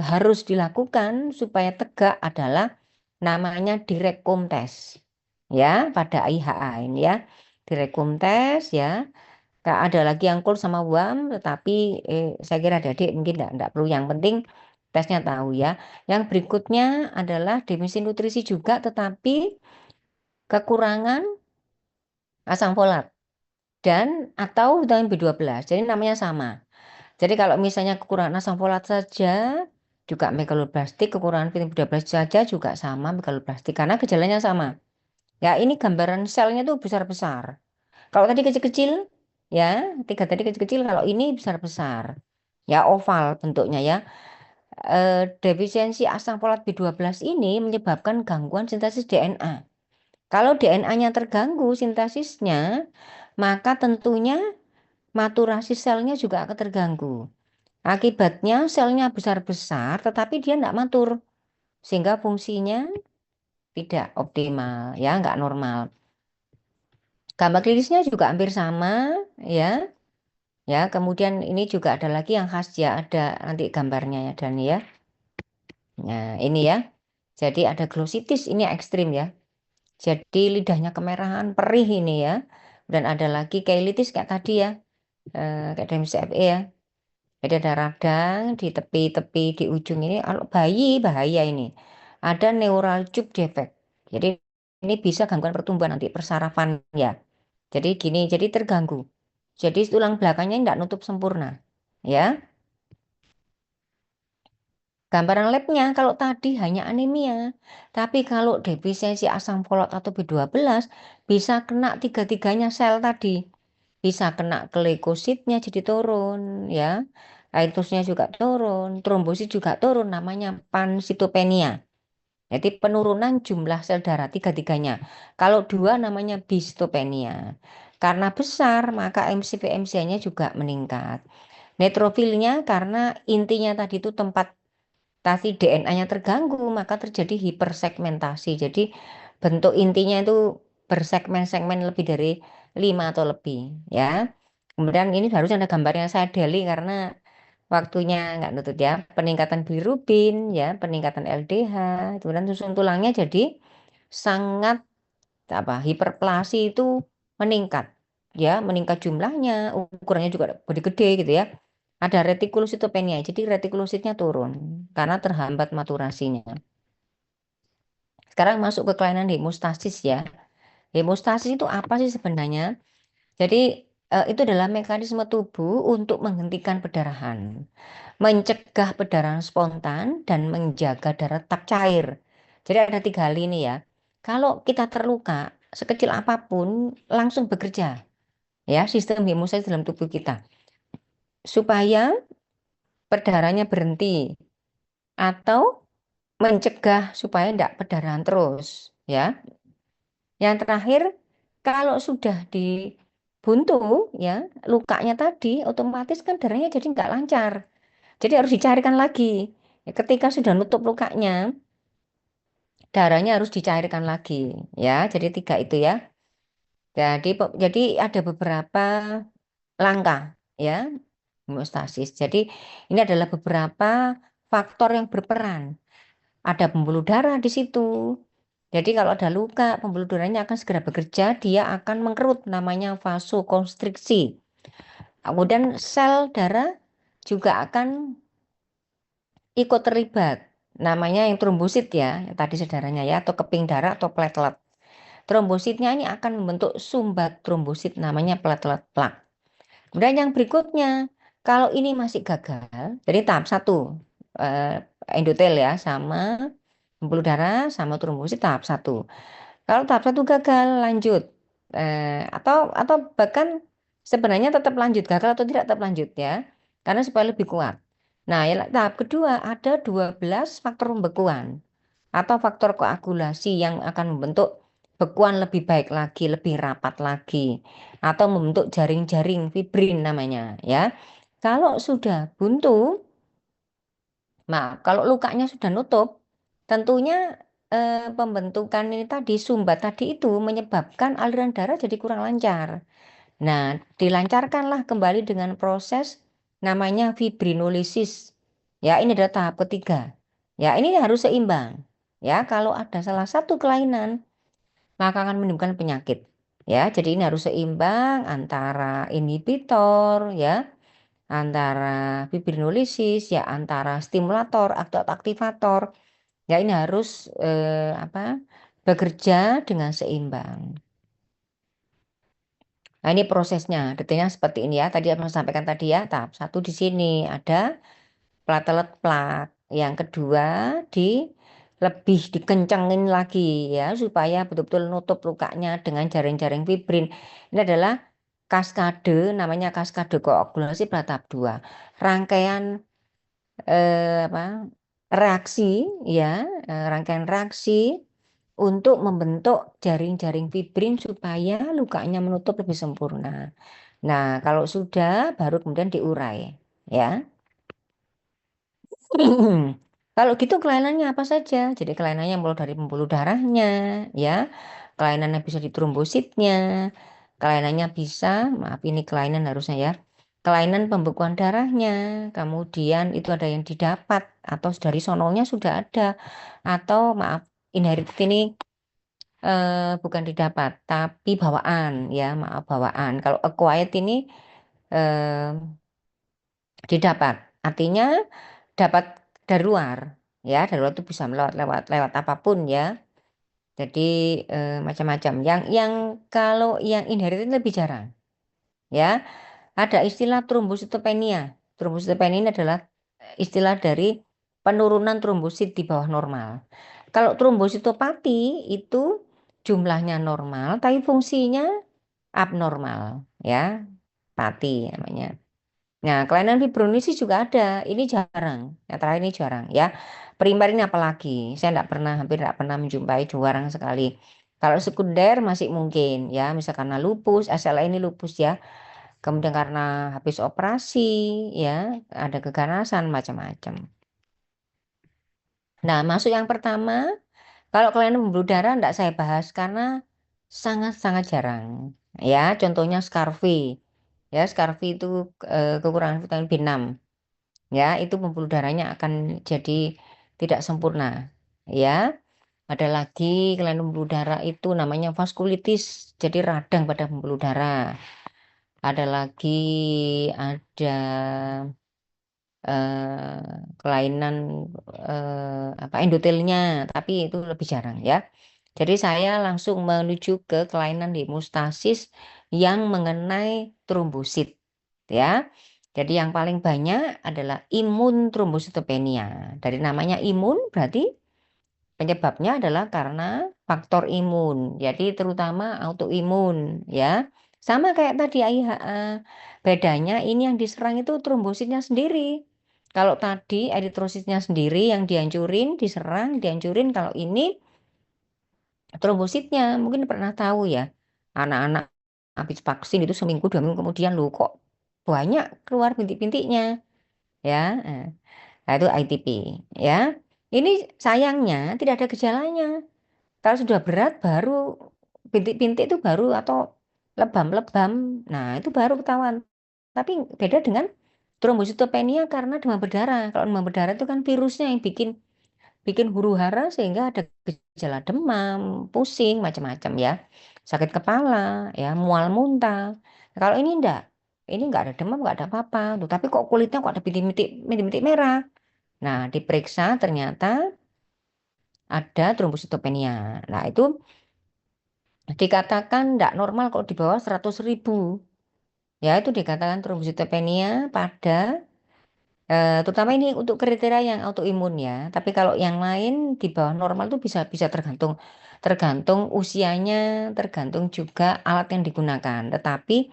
harus dilakukan supaya tegak adalah namanya direkum tes. Ya, pada IHA ini ya. Direkum tes ya. Nggak ada lagi yang kul sama WAM, tetapi saya kira adik-adik mungkin enggak perlu. Yang penting tesnya tahu ya. Yang berikutnya adalah definisi nutrisi juga, tetapi kekurangan asam folat dan atau vitamin B12. Jadi namanya sama. Jadi kalau misalnya kekurangan asam folat saja juga megaloblastik, kekurangan vitamin B12 saja juga sama megaloblastik karena gejalanya sama. Ya, ini gambaran selnya tuh besar-besar. Kalau tadi kecil-kecil, ya, tiga tadi kecil-kecil, kalau ini besar-besar. Ya, oval bentuknya ya. Defisiensi asam folat B12 ini menyebabkan gangguan sintesis DNA. Kalau DNA-nya terganggu sintesisnya, maka tentunya maturasi selnya juga akan terganggu. Akibatnya selnya besar-besar, tetapi dia tidak matur, sehingga fungsinya tidak optimal, ya, nggak normal. Gambar klinisnya juga hampir sama, ya. Ya, kemudian ini juga ada lagi yang khas ya, ada nanti gambarnya ya Dan ya. Nah, ini ya. Jadi ada glositis, ini ekstrim ya. Jadi lidahnya kemerahan, perih ini ya. Dan ada lagi keilitis kayak tadi ya, kayak demensia FE ya. Jadi ada radang di tepi-tepi di ujung ini. Kalau bayi bahaya ini. Ada neural tube defect. Jadi ini bisa gangguan pertumbuhan nanti persarafan ya. Jadi gini, jadi terganggu. Jadi tulang belakangnya tidak nutup sempurna. Ya, gambaran labnya kalau tadi hanya anemia, tapi kalau defisiensi asam folat atau B12 bisa kena tiga-tiganya sel tadi. Bisa kena ke leukositnya jadi turun ya. Aitosnya juga turun, trombosit juga turun, namanya pansitopenia. Jadi penurunan jumlah sel darah tiga-tiganya. Kalau dua namanya bisitopenia. Karena besar maka MCV-MCA-nya juga meningkat. Neutrofilnya karena intinya tadi itu tempat tadi DNA-nya terganggu, maka terjadi hipersegmentasi. Jadi bentuk intinya itu bersegmen-segmen lebih dari 5 atau lebih ya. Kemudian ini harusnya ada gambarnya saya deli karena waktunya nggak nutut ya. Peningkatan bilirubin ya, peningkatan LDH, kemudian susun tulangnya jadi sangat hiperplasi itu meningkat ya, meningkat jumlahnya, ukurannya juga gede-gede gitu ya. Ada retikulositopenia, jadi retikulositnya turun karena terhambat maturasinya. Sekarang masuk ke kelainan hemostasis ya. Hemostasis itu apa sih sebenarnya? Jadi itu adalah mekanisme tubuh untuk menghentikan perdarahan, mencegah perdarahan spontan dan menjaga darah tetap cair. Jadi ada tiga hal ini ya. Kalau kita terluka sekecil apapun langsung bekerja ya sistem hemostasis dalam tubuh kita supaya perdarahannya berhenti atau mencegah supaya tidak perdarahan terus ya. Yang terakhir, kalau sudah dibuntu ya lukanya tadi otomatis kan darahnya jadi nggak lancar. Jadi harus dicarikan lagi. Ya, ketika sudah nutup lukanya, darahnya harus dicairkan lagi ya. Jadi tiga itu ya. Jadi ada beberapa langkah ya hemostasis. Jadi ini adalah beberapa faktor yang berperan. Ada pembuluh darah di situ. Jadi kalau ada luka, pembuluh darahnya akan segera bekerja, dia akan mengkerut namanya vasokonstriksi. Kemudian sel darah juga akan ikut terlibat. Namanya yang trombosit ya, yang tadi saudaranya ya, atau keping darah atau platelet. Trombositnya ini akan membentuk sumbat trombosit namanya platelet plak. Kemudian yang berikutnya, kalau ini masih gagal, jadi tahap satu, endotel ya, sama pembuluh darah, sama trombosit tahap satu. Kalau tahap satu gagal, lanjut. Atau bahkan sebenarnya tetap lanjut, gagal atau tidak tetap lanjut ya. Karena supaya lebih kuat. Nah, tahap kedua ada 12 faktor pembekuan. atau faktor koagulasi yang akan membentuk bekuan lebih baik lagi, lebih rapat lagi, atau membentuk jaring-jaring fibrin namanya ya. Kalau sudah buntu, kalau lukanya sudah nutup, tentunya pembentukan ini tadi, sumbat tadi itu menyebabkan aliran darah jadi kurang lancar. Nah, dilancarkanlah kembali dengan proses namanya fibrinolisis. Ya, ini adalah tahap ketiga. Ya, ini harus seimbang. Ya, kalau ada salah satu kelainan, maka akan menimbulkan penyakit. Ya, jadi ini harus seimbang antara inhibitor, ya, antara fibrinolisis, ya, antara stimulator atau aktivator. Ya, ini harus bekerja dengan seimbang. Nah, ini prosesnya, detailnya seperti ini ya. Tadi yang saya sampaikan tadi ya, tahap 1 di sini ada platelet plak. Yang kedua lebih dikencengin lagi ya supaya betul-betul nutup lukanya dengan jaring-jaring fibrin. Ini adalah kaskade, namanya kaskade koagulasi pada tahap 2. Rangkaian reaksi ya, rangkaian reaksi untuk membentuk jaring-jaring fibrin supaya lukanya menutup lebih sempurna. Nah, kalau sudah baru kemudian diurai ya. Kalau gitu kelainannya apa saja? Jadi kelainannya mulai dari pembuluh darahnya ya. Kelainannya bisa di trombositnya. Kelainannya bisa, maaf ini kelainan harusnya ya. Kelainan pembekuan darahnya. Kemudian itu ada yang didapat atau dari sononya sudah ada, atau maaf inherited ini bukan didapat, tapi bawaan ya, maaf bawaan. Kalau acquired ini eh, didapat, artinya dapat dari luar, ya dari luar itu bisa lewat apapun ya. Jadi macam-macam. Yang kalau yang inherited lebih jarang, ya. Ada istilah trombositopenia. Trombositopenia ini adalah istilah dari penurunan trombosit di bawah normal. Kalau trombositopati itu jumlahnya normal, tapi fungsinya abnormal, ya, pati namanya. Nah, kelainan fibrinosis juga ada. Ini jarang. Yang terakhir ini jarang, ya. Primer ini apalagi? Saya hampir tidak pernah menjumpai, jarang sekali. Kalau sekunder masih mungkin, ya, misalkan karena lupus, SLE ini lupus ya. Kemudian karena habis operasi, ya, ada keganasan macam-macam. Nah, masuk yang pertama, kalau kelainan pembuluh darah tidak saya bahas karena sangat-sangat jarang. Ya, contohnya Scurvy. Ya, Scurvy itu kekurangan vitamin B6. Ya, itu pembuluh darahnya akan jadi tidak sempurna. Ya, ada lagi kelainan pembuluh darah itu namanya vaskulitis, jadi radang pada pembuluh darah. Ada lagi ada kelainan endotelnya, tapi itu lebih jarang ya. Jadi saya langsung menuju ke kelainan hemostasis yang mengenai trombosit ya. Jadi yang paling banyak adalah imun trombositopenia. Dari namanya imun berarti penyebabnya adalah karena faktor imun. Jadi terutama autoimun ya. Sama kayak tadi IHA. Bedanya ini yang diserang itu trombositnya sendiri. Kalau tadi eritrositnya sendiri yang dihancurin. Kalau ini trombositnya mungkin pernah tahu ya. Anak-anak habis vaksin itu seminggu 2 minggu kemudian loh kok banyak keluar bintik-bintiknya ya. Nah, itu ITP ya. Ini sayangnya tidak ada gejalanya. Kalau sudah berat baru bintik-bintik itu baru atau lebam-lebam. Nah, itu baru ketahuan. Tapi beda dengan trombositopenia karena demam berdarah. Kalau demam berdarah itu kan virusnya yang bikin bikin huru-hara sehingga ada gejala demam, pusing, macam-macam ya. Sakit kepala, ya, mual muntah. Kalau ini enggak. Ini enggak ada demam, enggak ada apa-apa. Tuh, tapi kok kulitnya kok ada bintik-bintik merah. Nah, diperiksa ternyata ada trombositopenia. Nah, itu dikatakan tidak normal kalau di bawah 100.000. Ya, itu dikatakan trombositopenia pada terutama ini untuk kriteria yang autoimun ya. Tapi kalau yang lain di bawah normal itu bisa bisa tergantung tergantung usianya, tergantung juga alat yang digunakan. Tetapi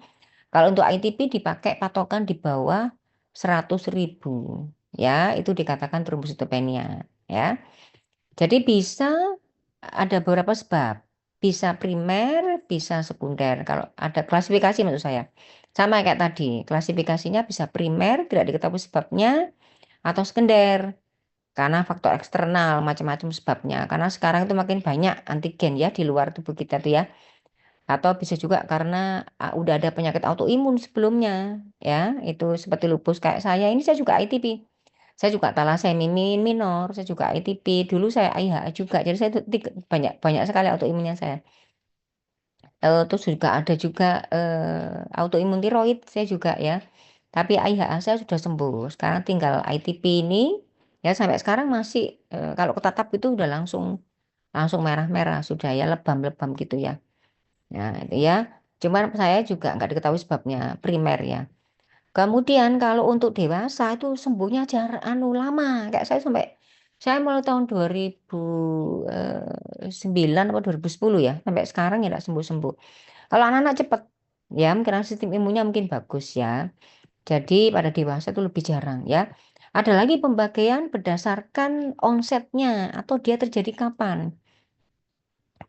kalau untuk ITP dipakai patokan di bawah 100.000. Ya, itu dikatakan trombositopenia ya. Jadi bisa ada beberapa sebab. Bisa primer, bisa sekunder. Kalau ada klasifikasi menurut saya. Sama kayak tadi, klasifikasinya bisa primer, tidak diketahui sebabnya, atau sekunder. Karena faktor eksternal, macam-macam sebabnya. Karena sekarang itu makin banyak antigen ya di luar tubuh kita tuh ya. Atau bisa juga karena udah ada penyakit autoimun sebelumnya. Ya, itu seperti lupus kayak saya. Ini saya juga ITP. Saya juga talasemia minor, saya juga ITP. Dulu saya IHA juga. Jadi saya banyak banyak sekali autoimunnya saya. Terus juga ada juga autoimun tiroid saya juga ya. Tapi IHA saya sudah sembuh. Sekarang tinggal ITP ini ya sampai sekarang masih kalau ketatap itu udah langsung langsung merah-merah sudah ya lebam-lebam gitu ya. Nah, itu ya. Cuman saya juga nggak diketahui sebabnya primer ya. Kemudian kalau untuk dewasa itu sembuhnya lama. Kayak saya mulai tahun 2009 atau 2010 ya. Sampai sekarang ya tidak sembuh-sembuh. Kalau anak-anak cepat ya mungkin sistem imunnya mungkin bagus ya. Jadi pada dewasa itu lebih jarang ya. Ada lagi pembagian berdasarkan onsetnya atau dia terjadi kapan.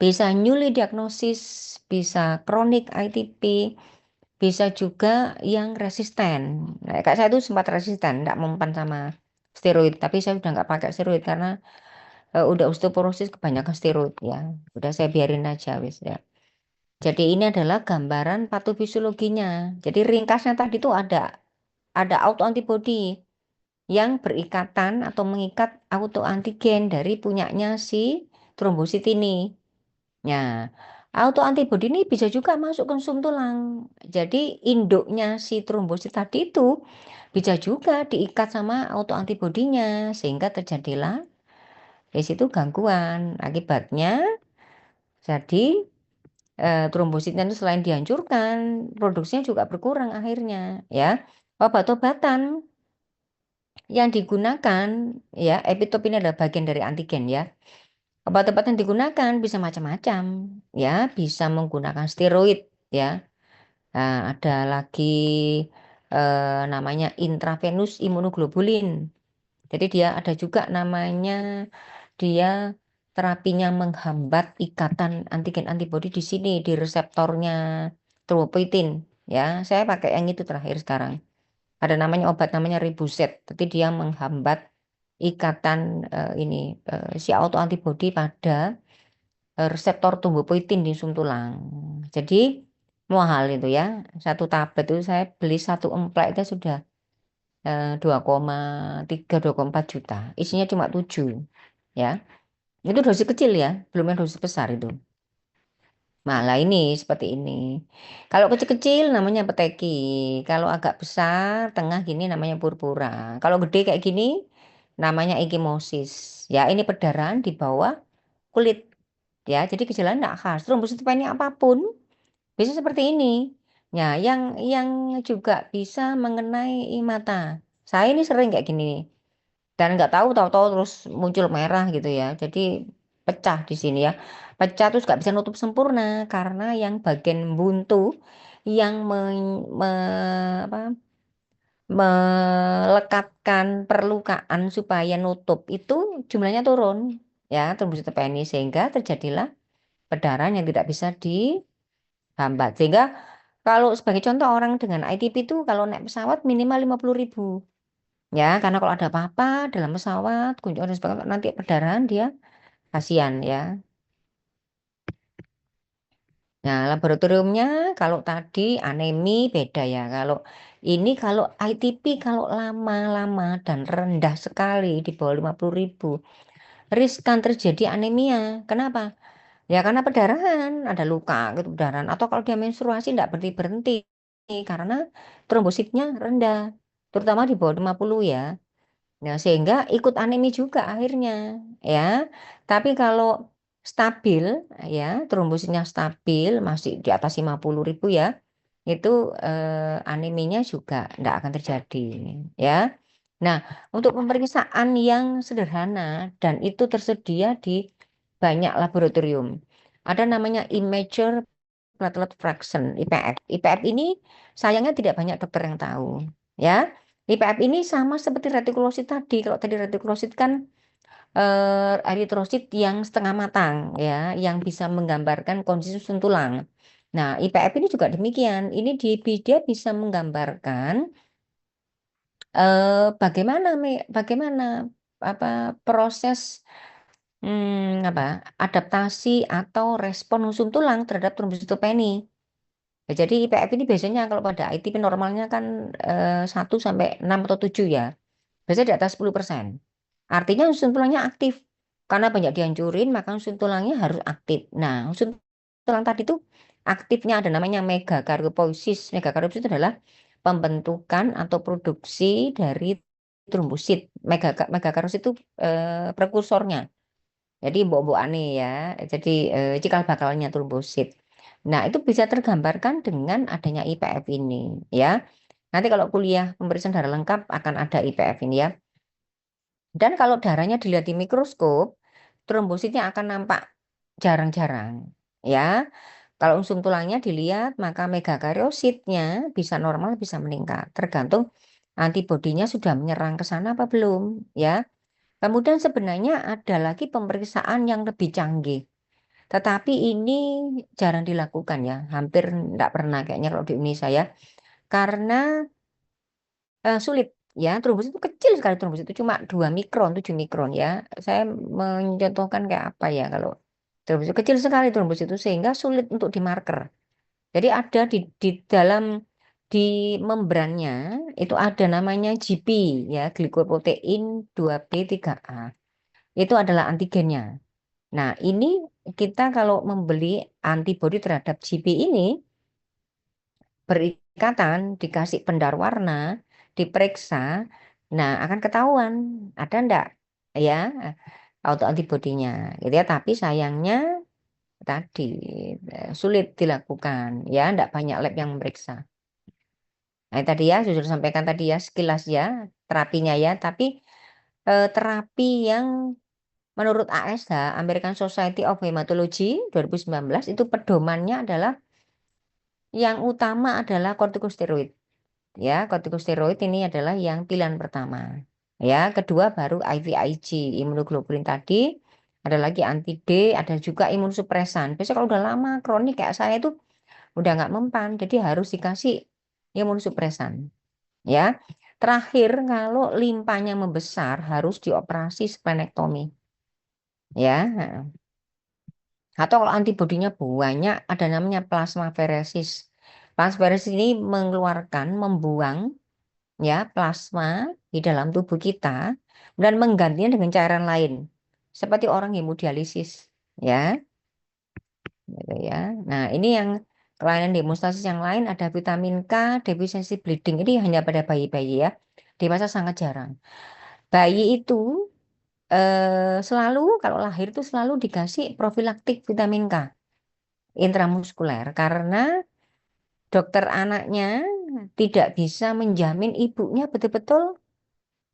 Bisa newly diagnosis, bisa kronik ITP, bisa juga yang resisten. Nah, kayak saya itu sempat resisten, tidak mempan sama steroid, tapi saya udah nggak pakai steroid karena udah osteoporosis kebanyakan steroid ya. Udah saya biarin aja wis ya. Jadi ini adalah gambaran patofisiologinya. Jadi ringkasnya tadi itu ada autoantibody yang berikatan atau mengikat autoantigen dari punyanya si trombosit ini. Nah, autoantibody ini bisa juga masuk ke sum tulang. Jadi induknya si trombosit tadi itu bisa juga diikat sama autoantibodinya sehingga terjadilah di situ gangguan. Akibatnya jadi trombositnya itu selain dihancurkan, produksinya juga berkurang akhirnya ya. Obat-obatan yang digunakan ya, epitope ini adalah bagian dari antigen ya. Obat-obat yang digunakan bisa macam-macam ya, bisa menggunakan steroid ya. Nah, ada lagi namanya intravenous imunoglobulin. Jadi dia ada juga namanya dia terapinya menghambat ikatan antigen antibodi di sini di reseptornya trombopoietin ya. Saya pakai yang itu terakhir sekarang. Ada namanya obat namanya Ribuset. Jadi dia menghambat ikatan ini si autoantibodi pada reseptor trombopoietin di sum tulang. Jadi mahal itu ya. Satu tablet itu saya beli satu emplak itu sudah 2,3 2,4 juta. Isinya cuma 7 ya. Itu dosis kecil ya, belum yang dosis besar itu. Malah ini seperti ini. Kalau kecil-kecil namanya peteki. Kalau agak besar, tengah gini namanya purpura. Kalau gede kayak gini namanya ekimosis. Ya, ini perdarahan di bawah kulit. Ya, jadi gejala tidak khas. Trombositopenia apapun bisa seperti ini. Ya, yang juga bisa mengenai mata. Saya ini sering kayak gini nih. Dan nggak tahu-tahu terus muncul merah gitu ya. Jadi pecah di sini ya. Pecah terus nggak bisa nutup sempurna karena yang bagian buntu yang apa, melekatkan perlukaan supaya nutup itu jumlahnya turun ya trombositopenia sehingga terjadilah perdarahan yang tidak bisa dihambat. Sehingga kalau sebagai contoh orang dengan ITP itu kalau naik pesawat minimal 50.000 ya karena kalau ada apa-apa dalam pesawat kunjungan dan sebagainya nanti perdarahan dia kasihan ya. Nah, laboratoriumnya kalau tadi anemi beda ya. Kalau ITP kalau lama-lama dan rendah sekali di bawah 50.000 riskan terjadi anemia. Kenapa? Ya karena perdarahan, ada luka gitu perdarahan. Atau kalau dia menstruasi tidak berhenti-berhenti karena trombositnya rendah. Terutama di bawah 50 ya. Nah, sehingga ikut anemi juga akhirnya ya. Tapi kalau stabil ya, trombositnya stabil masih di atas 50.000 ya, itu aneminya juga tidak akan terjadi ya. Nah, untuk pemeriksaan yang sederhana dan itu tersedia di banyak laboratorium. Ada namanya Imager Platelet Fraction IPF. IPF ini sayangnya tidak banyak dokter yang tahu ya. IPF ini sama seperti retikulosit tadi. Kalau tadi retikulosit kan eritrosit yang setengah matang ya, yang bisa menggambarkan kondisi usun tulang. Nah, IPF ini juga demikian. Ini dia bisa menggambarkan bagaimana apa proses apa adaptasi atau respon usun tulang terhadap trombositopeni. Ya, jadi IPF ini biasanya kalau pada ITP normalnya kan 1 sampai 6 atau 7 ya. Biasanya di atas 10%. Artinya usun tulangnya aktif. Karena banyak dihancurin, maka usun tulangnya harus aktif. Nah, usun tulang tadi itu aktifnya ada namanya megakaryopoiesis. Megakaryopoiesis itu adalah pembentukan atau produksi dari trombosit. Megakaryopoiesis itu prekursornya. Jadi mbok-mbok aneh ya. Jadi cikal bakalnya trombosit. Nah, itu bisa tergambarkan dengan adanya IPF ini ya. Nanti kalau kuliah pemeriksaan darah lengkap akan ada IPF ini ya. Dan kalau darahnya dilihat di mikroskop, trombositnya akan nampak jarang-jarang ya. Kalau unsur tulangnya dilihat, maka megakariositnya bisa normal, bisa meningkat. Tergantung antibodinya sudah menyerang ke sana apa belum ya. Kemudian sebenarnya ada lagi pemeriksaan yang lebih canggih. Tetapi ini jarang dilakukan ya, hampir tidak pernah kayaknya kalau di Indonesia ya. Karena sulit ya, trombosit itu kecil sekali, trombosit itu cuma 2 mikron, 7 mikron ya. Saya mencontohkan kayak apa ya, kalau trombosit kecil sekali trombosit itu sehingga sulit untuk dimarker. Jadi ada di dalam di membrannya itu ada namanya GP ya, glikoprotein 2B3A. Itu adalah antigennya. Nah, ini kita kalau membeli antibodi terhadap GP ini berikatan, dikasih pendar warna, diperiksa, nah akan ketahuan ada ndak ya autoantibodinya gitu ya. Tapi sayangnya tadi sulit dilakukan ya, ndak banyak lab yang memeriksa. Nah, tadi ya sudah sampaikan tadi ya sekilas ya terapinya ya, tapi terapi yang menurut ASH, American Society of Hematology 2019 itu pedomannya adalah yang utama adalah kortikosteroid. Ya, kortikosteroid ini adalah yang pilihan pertama. Ya, kedua baru IVIG, imunoglobulin tadi, ada lagi anti D, ada juga imunosupresan. Biasanya kalau udah lama kronik kayak saya itu udah nggak mempan, jadi harus dikasih imunosupresan. Ya, terakhir kalau limpanya membesar harus dioperasi splenektomi. Ya, atau kalau antibodinya banyak ada namanya plasmaferesis. Plasmaferesis ini membuang ya plasma di dalam tubuh kita dan menggantinya dengan cairan lain seperti orang hemodialisis ya gitu ya. Nah, ini yang kelainan hemostasis yang lain ada vitamin K defisiensi bleeding, ini hanya pada bayi-bayi ya, dewasa sangat jarang. Bayi itu selalu kalau lahir itu selalu dikasih profilaktik vitamin K intramuskuler karena dokter anaknya tidak bisa menjamin ibunya betul-betul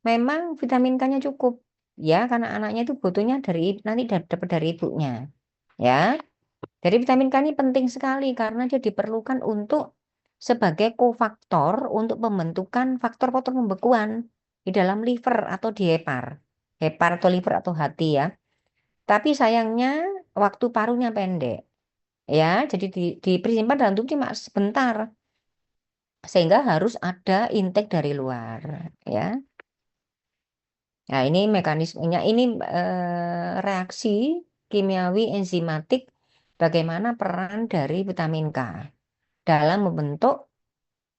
memang vitamin K-nya cukup ya, karena anaknya itu butuhnya nanti dapat dari ibunya ya. Jadi vitamin K ini penting sekali karena dia diperlukan untuk sebagai kofaktor untuk pembentukan faktor-faktor pembekuan di dalam liver atau di hepar atau liver atau hati ya. Tapi sayangnya waktu parunya pendek ya, jadi disimpan dalam tubuh cuma sebentar sehingga harus ada intake dari luar ya. Nah, ini mekanismenya, ini reaksi kimiawi enzimatik, bagaimana peran dari vitamin K dalam membentuk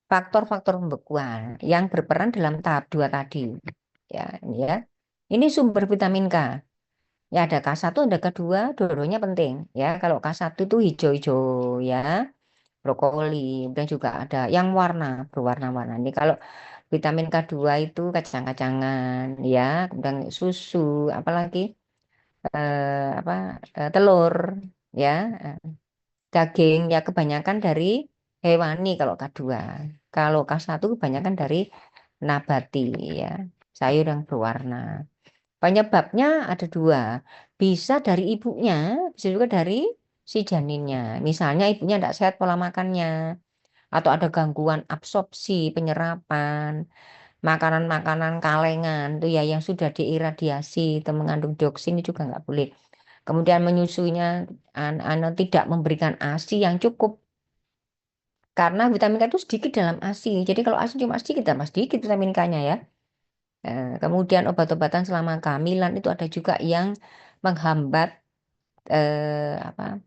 faktor-faktor pembekuan yang berperan dalam tahap 2 tadi. Ya, ini ya. Ini sumber vitamin K. Ya, ada K1, ada K2, dua-duanya penting. Ya, kalau K1 itu hijau-hijau ya, brokoli, dan juga ada yang berwarna-warna. Ini kalau vitamin K2 itu kacang-kacangan ya, kemudian susu, apalagi apa telur ya, eh, daging ya kebanyakan dari hewani kalau K2. Kalau K1 kebanyakan dari nabati ya, sayur yang berwarna. Penyebabnya ada dua, bisa dari ibunya, bisa juga dari si janinnya. Misalnya ibunya tidak sehat pola makannya, atau ada gangguan absorpsi, penyerapan, makanan-makanan kalengan itu ya yang sudah diiradiasi atau mengandung dioksin itu juga nggak boleh. Kemudian menyusuinya tidak memberikan ASI yang cukup karena vitamin K itu sedikit dalam ASI. Jadi kalau ASI cuma sedikit, tambah sedikit vitamin K-nya ya. Kemudian obat-obatan selama kehamilan itu ada juga yang menghambat apa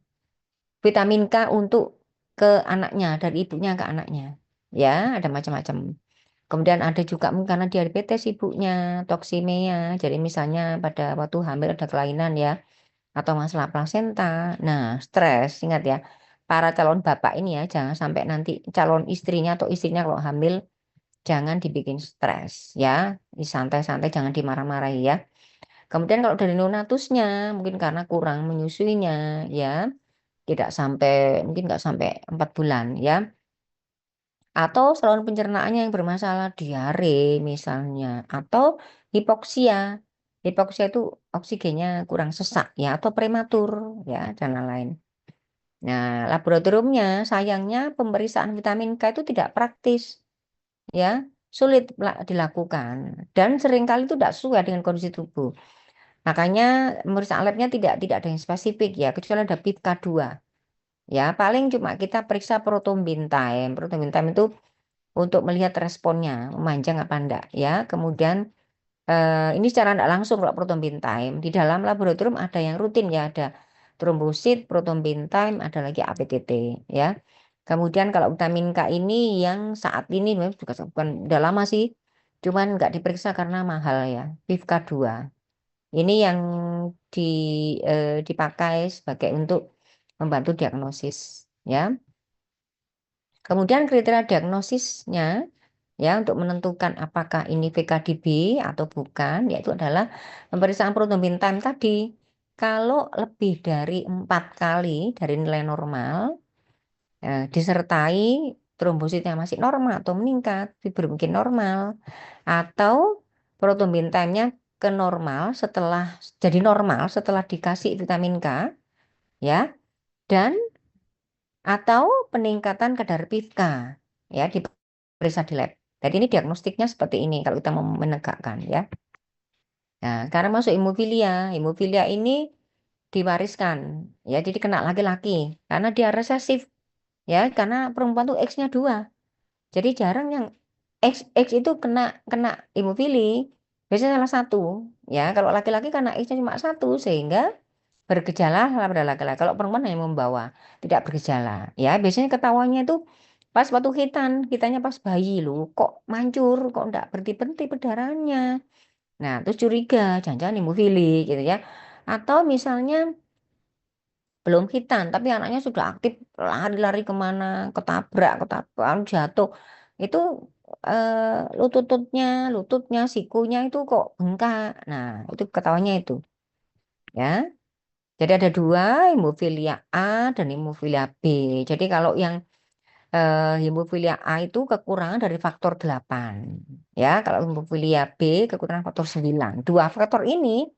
vitamin K untuk ke anaknya, dari ibunya ke anaknya. Ya, ada macam-macam. Kemudian ada juga karena diabetes ibunya, toksimia. Jadi misalnya pada waktu hamil ada kelainan ya, atau masalah plasenta. Nah, stres, ingat ya, para calon bapak ini ya, jangan sampai nanti calon istrinya atau istrinya kalau hamil, jangan dibikin stres ya. Santai-santai, jangan dimarah-marahi ya. Kemudian kalau dari neonatusnya, mungkin karena kurang menyusuinya ya, tidak sampai, mungkin nggak sampai 4 bulan ya. Atau saluran pencernaannya yang bermasalah, diare misalnya, atau hipoksia. Hipoksia itu oksigennya kurang sesak ya, atau prematur ya, dan lain-lain. Nah, laboratoriumnya sayangnya pemeriksaan vitamin K itu tidak praktis ya, sulit dilakukan dan seringkali itu tidak sesuai dengan kondisi tubuh. Makanya pemeriksaan labnya tidak ada yang spesifik ya, kecuali ada PIPK2. Ya, paling cuma kita periksa prothrombin time. Prothrombin time itu untuk melihat responnya memanjang apa enggak ya. Kemudian ini secara enggak langsung kalau prothrombin time di dalam laboratorium ada yang rutin ya, ada trombosit, prothrombin time, ada lagi APTT ya. Kemudian kalau vitamin K ini yang saat ini memang juga bukan udah lama sih, cuman enggak diperiksa karena mahal ya, PIVK2. Ini yang di, dipakai sebagai untuk membantu diagnosis ya. Kemudian kriteria diagnosisnya ya untuk menentukan apakah ini VKDB atau bukan, yaitu adalah pemeriksaan prothrombin time tadi. Kalau lebih dari 4 kali dari nilai normal, disertai trombositnya masih normal atau meningkat, fibromikin normal, atau prothrombin time-nya ke normal setelah jadi normal setelah dikasih vitamin K, ya, dan atau peningkatan kadar PIVK ya diperiksa di lab. Jadi ini diagnostiknya seperti ini kalau kita mau menegakkan ya. Nah, karena masuk hemofilia, hemofilia ini diwariskan ya, jadi kena laki-laki karena dia resesif ya, karena perempuan tuh X-nya 2. Jadi jarang yang X itu kena kena hemofili, biasanya salah satu ya. Kalau laki-laki karena X-nya cuma 1 sehingga bergejala pada laki-laki. Kalau perempuan hanya membawa, tidak bergejala. Ya, biasanya ketahuannya itu pas waktu hitannya pas bayi loh, kok mancur, kok enggak berhenti-berhenti perdarahannya. Nah, terus curiga, jangan-jangan hemofili gitu ya. Atau misalnya belum hitan, tapi anaknya sudah aktif, lari-lari kemana, ketabrak, jatuh. Itu lututnya, sikunya itu kok bengkak. Nah, itu ketahuannya itu. Ya. Jadi ada 2, hemofilia A dan hemofilia B. Jadi kalau yang hemofilia A itu kekurangan dari faktor 8. Ya, kalau hemofilia B kekurangan faktor 9. 2 faktor ini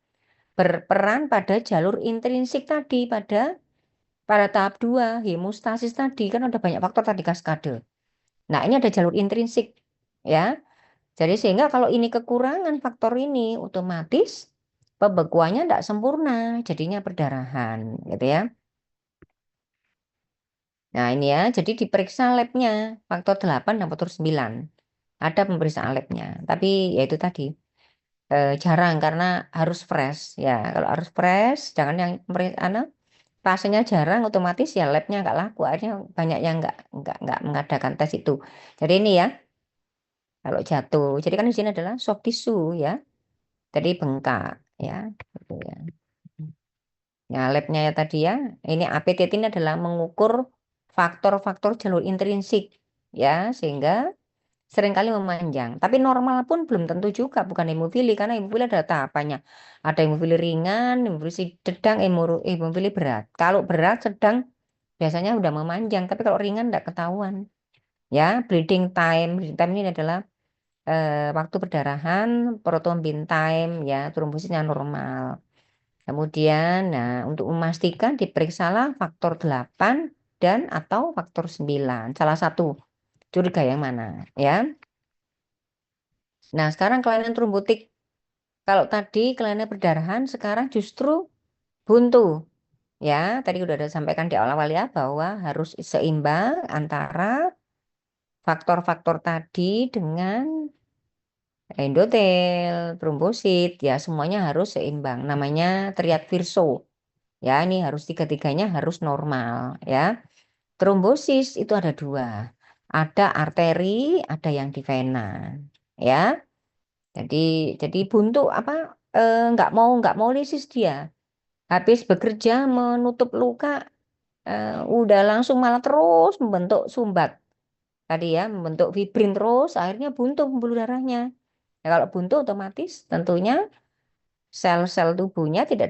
berperan pada jalur intrinsik tadi, pada tahap 2 hemostasis tadi, kan ada banyak faktor tadi kaskade. Nah, ini ada jalur intrinsik ya. Jadi sehingga kalau ini kekurangan faktor ini otomatis pembekuannya tidak sempurna, jadinya perdarahan gitu ya. Nah, ini ya, jadi diperiksa labnya faktor 8 dan faktor 9. Ada pemeriksaan labnya, tapi ya itu tadi jarang karena harus fresh ya. Kalau harus fresh, jangan yang pemeriksaan pasiennya jarang, otomatis ya labnya nggak laku. Akhirnya banyak yang nggak mengadakan tes itu. Jadi ini ya, kalau jatuh, jadi kan di sini adalah soft tissue ya, jadi bengkak ya, gitu ya. Nah, labnya ya tadi ya, ini APTT ini adalah mengukur faktor-faktor jalur intrinsik ya, sehingga seringkali memanjang. Tapi normal pun belum tentu juga, bukan hemofili, karena hemofili ada tahapannya. Ada hemofili ringan, hemofili sedang, hemofili berat. Kalau berat, sedang, biasanya udah memanjang. Tapi kalau ringan tidak ketahuan. Ya, bleeding time ini adalah waktu perdarahan, prothrombin time, ya, trombositnya normal. Kemudian, nah, untuk memastikan diperiksalah faktor 8 dan atau faktor 9. Salah satu, curiga yang mana, ya. Nah, sekarang kelainan trombotik. Kalau tadi kelainan perdarahan, sekarang justru buntu. Ya, tadi udah ada sampaikan di awal-awal ya bahwa harus seimbang antara faktor-faktor tadi dengan endotel, trombosit, ya semuanya harus seimbang. Namanya triad-Virso. Ya, ini harus tiga-tiganya harus normal ya. Trombosis itu ada dua. Ada arteri, ada yang di vena. Ya. Jadi jadi buntu apa nggak mau lisis dia. Habis bekerja menutup luka udah langsung malah terus membentuk sumbat. Tadi ya, membentuk fibrin terus akhirnya buntu pembuluh darahnya. Ya, kalau buntu otomatis tentunya sel-sel tubuhnya tidak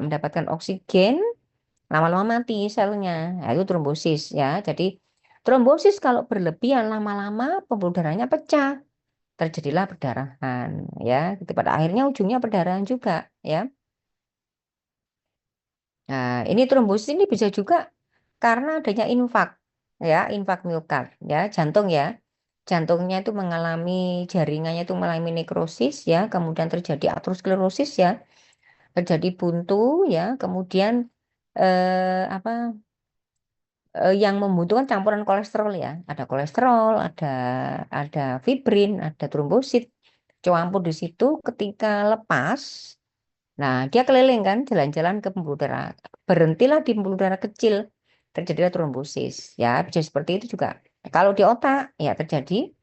mendapatkan oksigen, lama-lama mati selnya. Nah, itu trombosis ya. Jadi trombosis kalau berlebihan lama-lama pembuluh darahnya pecah, terjadilah perdarahan ya. Gitu. Pada akhirnya ujungnya perdarahan juga ya. Nah, ini trombosis ini bisa juga karena adanya infak ya, infak miokard ya, jantung ya. Jantungnya itu mengalami jaringannya itu mengalami nekrosis ya, kemudian terjadi aterosklerosis ya, terjadi buntu ya, kemudian apa yang membutuhkan campuran kolesterol ya. Ada kolesterol, ada fibrin, ada trombosit. Campur di situ ketika lepas. Nah, dia keliling kan, jalan-jalan ke pembuluh darah. Berhentilah di pembuluh darah kecil, terjadilah trombosis. Ya, bisa seperti itu juga. Kalau di otak, ya terjadi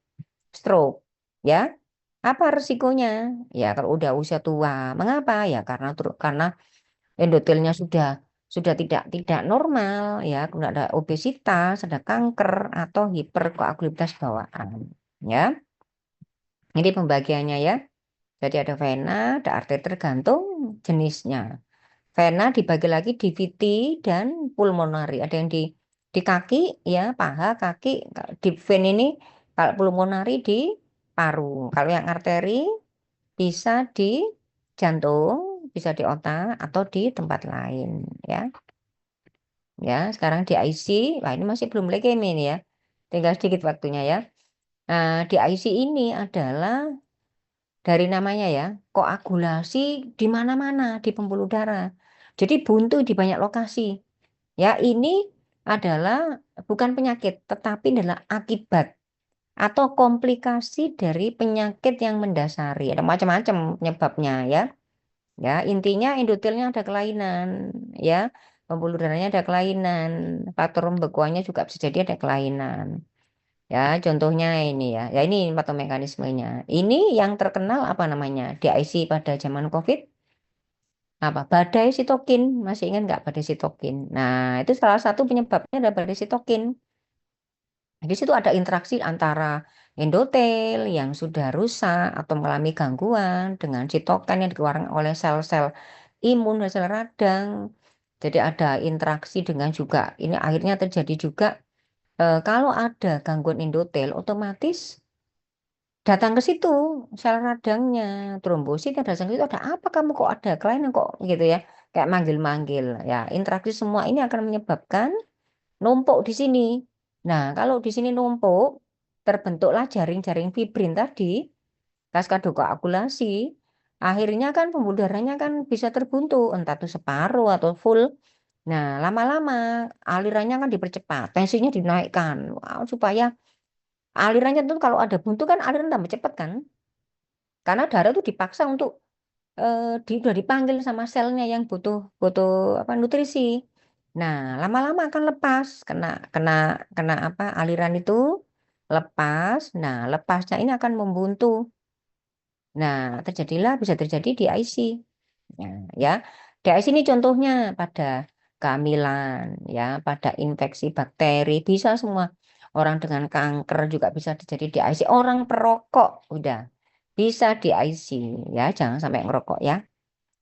stroke. Ya, apa resikonya? Ya, kalau udah usia tua, mengapa? Ya, karena endotelnya sudah tidak normal ya, kemudian ada obesitas, ada kanker atau hiperkoagulitas bawaan ya. Ini pembagiannya ya. Jadi ada vena, ada arteri tergantung jenisnya. Vena dibagi lagi di VT dan pulmonari. Ada yang di kaki ya, paha, kaki. Di vein ini kalau pulmonari di paru. Kalau yang arteri bisa di jantung, bisa di otak atau di tempat lain ya. Ya, sekarang di IC, wah ini masih belum leukemia ini ya. Tinggal sedikit waktunya ya. Nah, di IC ini adalah dari namanya ya, koagulasi di mana-mana di pembuluh darah. Jadi buntu di banyak lokasi. Ya, ini adalah bukan penyakit, tetapi adalah akibat atau komplikasi dari penyakit yang mendasari. Ada macam-macam penyebabnya ya. Ya, intinya endotelnya ada kelainan, ya. Pembuluh darahnya ada kelainan, faktor pembekuannya juga bisa jadi ada kelainan. Ya, contohnya ini ya. Ya ini patomekanismenya. Ini yang terkenal apa namanya? Di IC pada zaman COVID apa? Badai sitokin. Masih ingat nggak badai sitokin? Nah, itu salah satu penyebabnya adalah badai sitokin. Di situ ada interaksi antara endotel yang sudah rusak atau mengalami gangguan dengan sitokin yang dikeluarkan oleh sel-sel imun dan sel radang. Jadi ada interaksi dengan juga ini akhirnya terjadi juga kalau ada gangguan endotel otomatis datang ke situ sel radangnya trombosit yang datang ke situ ada apa kamu kok ada kelainan kok gitu ya kayak manggil-manggil ya interaksi semua ini akan menyebabkan numpuk di sini. Nah, kalau di sini numpuk, terbentuklah jaring-jaring fibrin tadi, kaskadokoagulasi. Akhirnya kan pembuluh darahnya kan bisa terbuntu, entah itu separuh atau full. Nah, lama-lama alirannya kan dipercepat, tensinya dinaikkan, wow, supaya alirannya tuh kalau ada buntu kan aliran tambah cepat kan, karena darah itu dipaksa untuk udah dipanggil sama selnya yang butuh butuh apa nutrisi. Nah, lama-lama akan lepas, kena kena kena apa aliran itu lepas. Nah, lepasnya ini akan membuntu. Nah, bisa terjadi di IC. Nah, ya, di IC ini contohnya pada kehamilan, ya, pada infeksi bakteri bisa semua. Orang dengan kanker juga bisa terjadi di IC. Orang perokok udah bisa di IC, ya, jangan sampai ngerokok ya.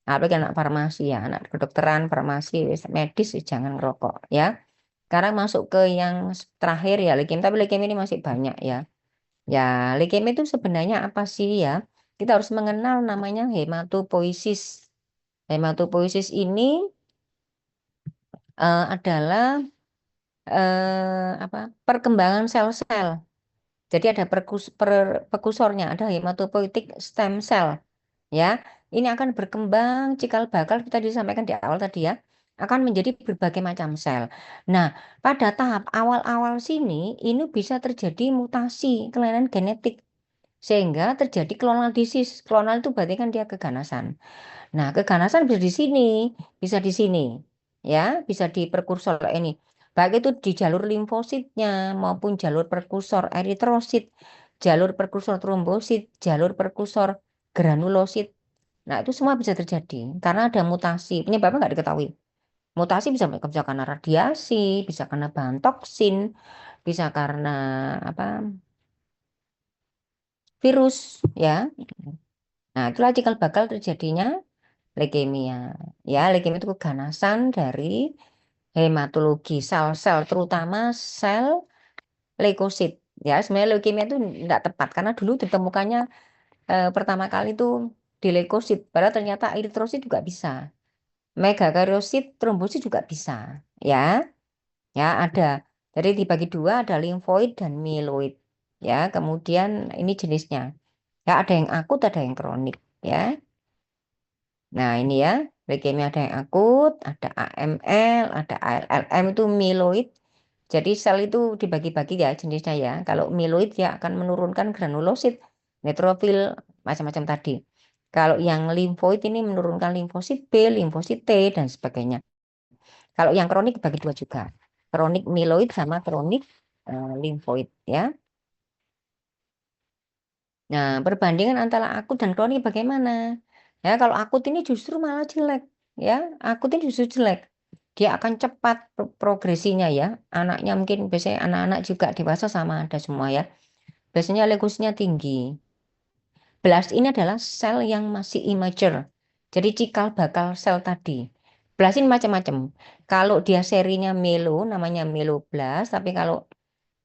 Apalagi anak farmasi ya, anak kedokteran, farmasi, medis jangan ngerokok ya. Sekarang masuk ke yang terakhir ya leukemia, tapi leukemia ini masih banyak ya. Ya, leukemia itu sebenarnya apa sih ya? Kita harus mengenal namanya hematopoiesis. Hematopoiesis ini adalah apa? Perkembangan sel-sel. Jadi ada prekursornya, ada hematopoietic stem cell. Ya, ini akan berkembang cikal bakal kita disampaikan di awal tadi ya, akan menjadi berbagai macam sel. Nah, pada tahap awal-awal sini ini bisa terjadi mutasi kelainan genetik sehingga terjadi clonal disease. Clonal itu berarti kan dia keganasan. Nah, keganasan bisa di sini, bisa di sini. Ya, bisa di prekursor ini. Baik itu di jalur limfositnya maupun jalur prekursor eritrosit, jalur prekursor trombosit, jalur prekursor granulosit. Nah, itu semua bisa terjadi karena ada mutasi. Penyebabnya nggak diketahui. Mutasi bisa karena radiasi, bisa karena bahan toksin, bisa karena apa? Virus, ya. Nah, itulah cikal bakal terjadinya leukemia. Ya, leukemia itu keganasan dari hematologi sel-sel, terutama sel leukosit. Ya, sebenarnya leukemia itu tidak tepat karena dulu ditemukannya pertama kali itu di leukosit, padahal ternyata eritrosit juga bisa. Megakaryosit, trombosit juga bisa. Ya, ya ada. Jadi dibagi dua, ada limfoid dan mieloid. Ya, kemudian ini jenisnya. Ya, ada yang akut, ada yang kronik. Ya, nah ini ya, leukemia ada yang akut, ada AML, ada ALLM itu mieloid. Jadi sel itu dibagi-bagi ya jenisnya ya. Kalau mieloid ya akan menurunkan granulosit, neutrofil, macam-macam tadi. Kalau yang limfoid ini menurunkan limfosit B, limfosit T, dan sebagainya. Kalau yang kronik bagi dua juga. Kronik mieloid sama kronik limfoid ya. Nah, perbandingan antara akut dan kronik bagaimana? Ya, kalau akut ini justru malah jelek. Ya, akut ini justru jelek. Dia akan cepat progresinya ya. Anaknya mungkin biasanya anak-anak juga dewasa sama ada semua ya. Biasanya leukositnya tinggi. Blast ini adalah sel yang masih immature. Jadi cikal bakal sel tadi. Blast ini macam-macam. Kalau dia serinya melo namanya meloblast, tapi kalau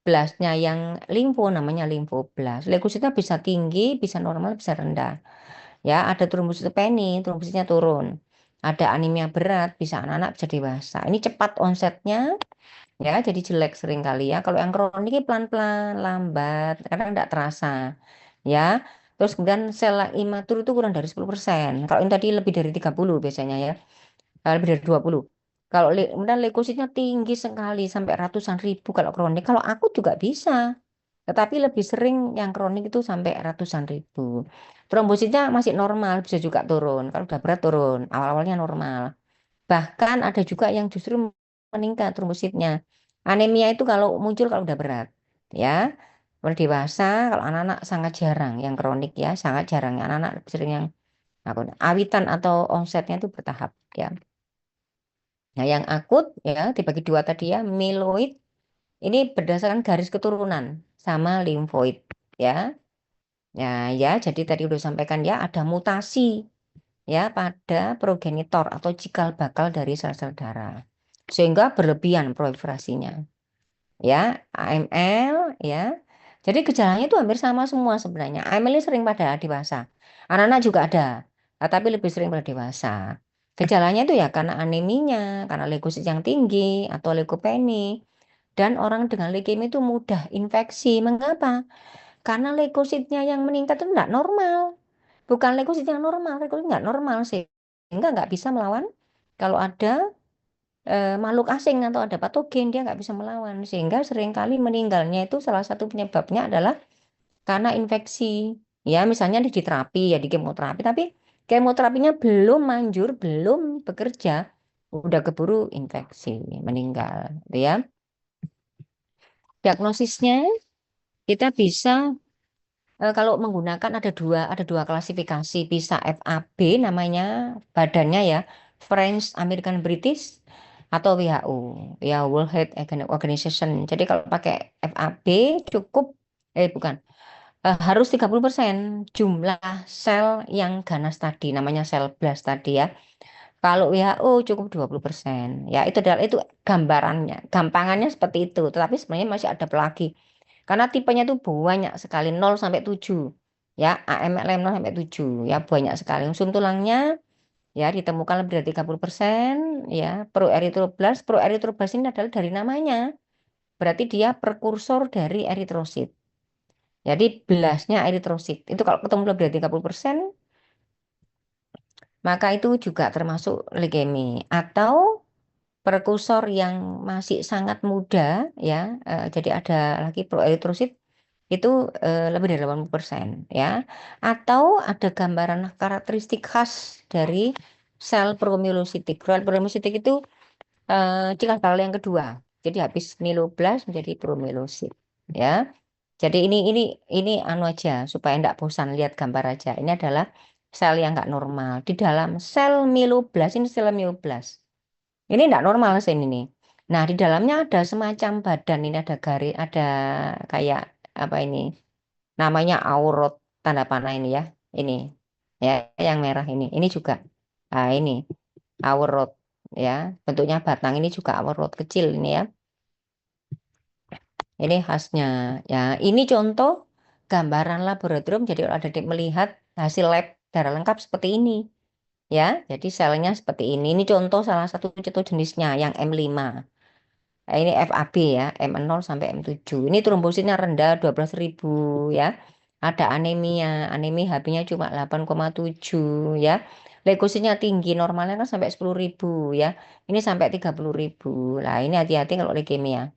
blastnya yang limfo namanya limfoblast. Leukositnya bisa tinggi, bisa normal, bisa rendah. Ya, ada trombositopeni, trombositnya turun. Ada anemia berat, bisa anak-anak, bisa dewasa. Ini cepat onsetnya, ya, jadi jelek sering kali ya. Kalau yang kronik ini pelan-pelan, lambat, kadang tidak terasa. Ya, terus kemudian sel imatur itu kurang dari 10%. Kalau ini tadi lebih dari 30 biasanya ya, lebih dari 20. Kalau kemudian leukositnya tinggi sekali sampai ratusan ribu kalau kronik. Kalau akut juga bisa. Tetapi lebih sering yang kronik itu sampai ratusan ribu. Trombositnya masih normal, bisa juga turun. Kalau udah berat turun, awal-awalnya normal. Bahkan ada juga yang justru meningkat trombositnya. Anemia itu kalau muncul kalau udah berat. Ya, kalau dewasa, kalau anak-anak sangat jarang. Yang kronik ya, sangat jarang. Anak-anak sering yang awitan atau onsetnya itu bertahap. Ya. Nah, yang akut ya dibagi dua tadi ya, mieloid ini berdasarkan garis keturunan sama limfoid ya. Ya, jadi tadi udah sampaikan ya ada mutasi ya pada progenitor atau cikal bakal dari sel-sel darah sehingga berlebihan proliferasinya. Ya, AML ya. Jadi gejalanya itu hampir sama semua sebenarnya. AML ini sering pada dewasa. Anak-anak juga ada, tapi lebih sering pada dewasa. Gejalanya itu ya karena aneminya, karena leukosit yang tinggi atau leukopeni. Dan orang dengan leukemia itu mudah infeksi. Mengapa? Karena leukositnya yang meningkat itu tidak normal. Bukan leukosit yang normal, leukosit nggak normal sehingga nggak bisa melawan. Kalau ada makhluk asing atau ada patogen dia nggak bisa melawan sehingga seringkali meninggalnya itu salah satu penyebabnya adalah karena infeksi. Ya misalnya di terapi ya di kemoterapi tapi kemoterapinya belum manjur, belum bekerja, udah keburu infeksi, meninggal, gitu ya. Diagnosisnya kita bisa kalau menggunakan ada dua klasifikasi, bisa FAB namanya badannya ya, French American British atau WHO, ya World Health Organization. Jadi kalau pakai FAB cukup bukan harus 30% jumlah sel yang ganas tadi, namanya sel blast tadi ya. Kalau WHO cukup 20%. Ya itu gambarannya, gampangannya seperti itu. Tetapi sebenarnya masih ada lagi. Karena tipenya itu banyak sekali 0 sampai 7. Ya, AMLM 0 sampai 7 ya banyak sekali. Sum tulangnya ya ditemukan lebih dari 30%. Ya, proerythroblast ini adalah dari namanya. Berarti dia prekursor dari eritrosit. Jadi belasnya eritrosit. Itu kalau ketemu lebih dari 30%, maka itu juga termasuk leukemi. Atau prekursor yang masih sangat muda, ya, jadi ada lagi proeritrosit itu lebih dari 80%, ya. Atau ada gambaran karakteristik khas dari sel promyelositik. Sel promyelositik itu cikal bakal yang kedua. Jadi habis mieloblas menjadi promyelosit, ya. Jadi ini anu aja supaya enggak bosan lihat gambar aja. Ini adalah sel yang enggak normal. Di dalam sel mieloblas, ini sel mieloblas. Ini enggak normal sel ini. Nah, di dalamnya ada semacam badan, ini ada garis, ada kayak apa ini? Namanya aurot, tanda panah ini ya. Ini ya, yang merah ini. Ini juga. Nah, ini aurot, ya. Bentuknya batang, ini juga aurot kecil ini ya. Ini khasnya. Ya, ini contoh gambaran laboratorium. Jadi kalau adik melihat hasil lab darah lengkap seperti ini. Ya, jadi selnya seperti ini. Ini contoh salah satu contoh jenisnya yang M5. Nah, ini FAB ya, M0 sampai M7. Ini trombositnya rendah 12.000 ya. Ada anemia, anemia HB-nya cuma 8,7 ya. Leukositnya tinggi, normalnya kan sampai 10.000 ya. Ini sampai 30.000. Nah, ini hati-hati kalau leukemia.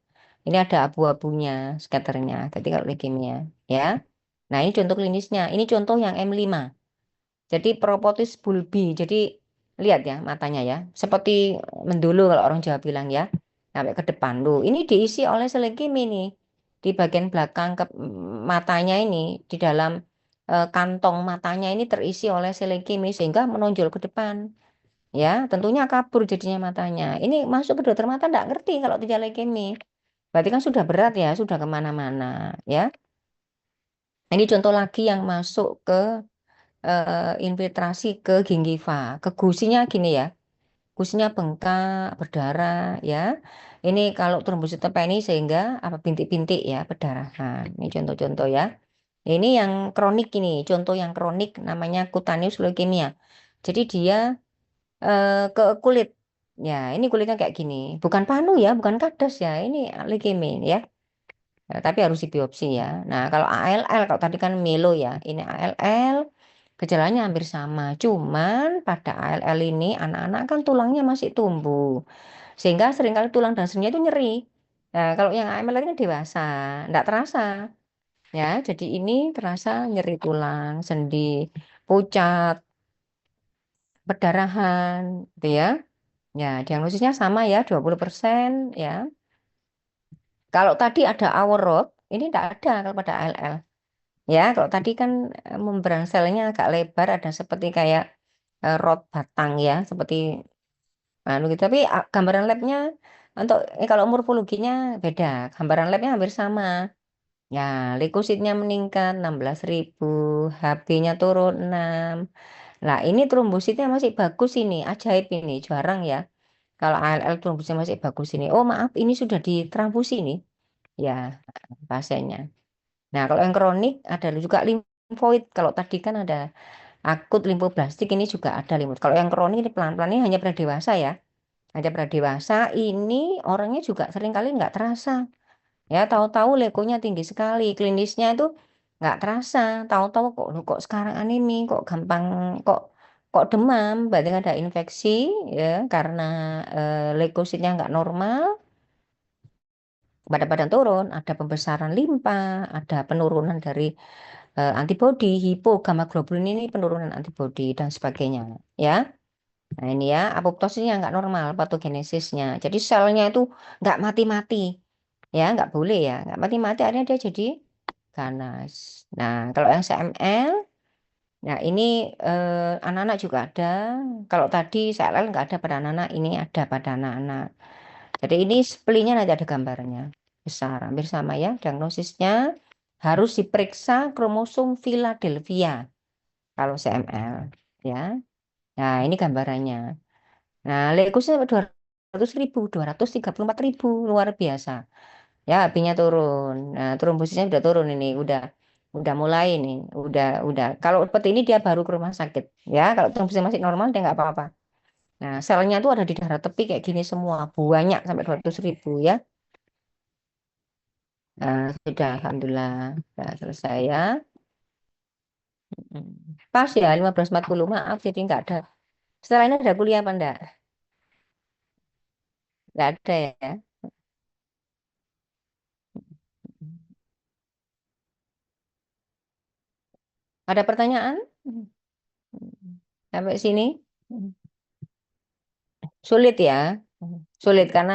Ini ada abu-abunya, scatternya. Jadi kalau leukemia, ya. Nah, ini contoh klinisnya. Ini contoh yang M5. Jadi propotis bulbi. Jadi lihat ya matanya ya. Seperti mendulu kalau orang Jawa bilang ya. Sampai ke depan. Loh, ini diisi oleh sel leukemia nih. Di bagian belakang matanya ini, di dalam kantong matanya ini terisi oleh sel leukemia sehingga menonjol ke depan. Ya, tentunya kabur jadinya matanya. Ini masuk ke dokter mata enggak ngerti kalau tidak leukemia. Berarti kan sudah berat ya, sudah kemana-mana ya. Ini contoh lagi yang masuk ke infiltrasi ke gingiva. Ke gusinya gini ya, gusinya bengkak, berdarah ya. Ini kalau trombositopeni sehingga apa bintik-bintik ya, perdarahan. Ini contoh-contoh ya. Ini yang kronik ini, contoh yang kronik namanya cutaneous leukemia. Jadi dia ke kulit. Ya, ini kulitnya kayak gini. Bukan panu ya, bukan kadas ya. Ini leukemia ya. Tapi harus dibiopsi ya. Nah, kalau ALL, kalau tadi kan Milo ya, ini ALL, gejalanya hampir sama. Cuman pada ALL ini anak-anak kan tulangnya masih tumbuh, sehingga seringkali tulang dan sendinya itu nyeri. Nah, kalau yang AML ini kan dewasa, enggak terasa. Ya, jadi ini terasa nyeri tulang, sendi, pucat, perdarahan, gitu ya. Ya, diagnosisnya sama ya, 20% ya. Kalau tadi ada our rod, ini enggak ada kalau pada ALL. Ya, kalau tadi kan membran selnya agak lebar, ada seperti kayak rod batang ya, seperti anu gitu. Tapi gambaran labnya untuk kalau morfologinya beda. Gambaran labnya hampir sama. Ya, leukositnya meningkat 16.000, HB-nya turun 6. Nah, ini trombositnya masih bagus ini, ajaib ini, jarang ya. Kalau ALL trombositnya masih bagus ini. Oh, maaf, ini sudah ditransfusi nih. Ya, pasiennya. Nah, kalau yang kronik ada juga limfoid. Kalau tadi kan ada akut limfoblastik, ini juga ada limfoid. Kalau yang kronik ini pelan-pelan ini hanya pada dewasa ya. Hanya pada dewasa ini orangnya juga seringkali nggak terasa. Ya, tahu-tahu leukemia tinggi sekali. Klinisnya itu nggak terasa. Tahu-tahu kok sekarang anemi, kok gampang, kok kok demam. Berarti ada infeksi ya karena leukositnya nggak normal. Badan badan turun, ada pembesaran limpa, ada penurunan dari antibodi, hipogammaglobulin ini penurunan antibodi dan sebagainya, ya. Nah ini ya, apoptosisnya nggak normal, patogenesisnya. Jadi selnya itu nggak mati-mati, ya nggak boleh ya, nggak mati-mati, akhirnya dia jadi ganas. Nah kalau yang CML, nah ini anak-anak juga ada. Kalau tadi CLL nggak ada pada anak-anak, ini ada pada anak-anak. Jadi ini splitnya nanti ada gambarnya besar, hampir sama ya. Diagnosisnya harus diperiksa kromosom Philadelphia kalau CML ya. Nah ini gambarannya. Nah leukosit 200.000, 234.000 luar biasa. Ya HB-nya turun. Nah trombositnya udah turun ini, udah mulai nih, udah. Kalau seperti ini dia baru ke rumah sakit ya. Kalau trombositnya masih normal dia nggak apa-apa. Nah selnya tuh ada di darah tepi kayak gini semua, banyak sampai 200.000 ya. Nah, sudah, Alhamdulillah. Sudah selesai ya. Mm. Pas ya, 15.40. Maaf, jadi nggak ada. Setelah ini ada kuliah apa enggak? Nggak ada ya. Ada pertanyaan? Sampai sini? Sulit ya. Sulit karena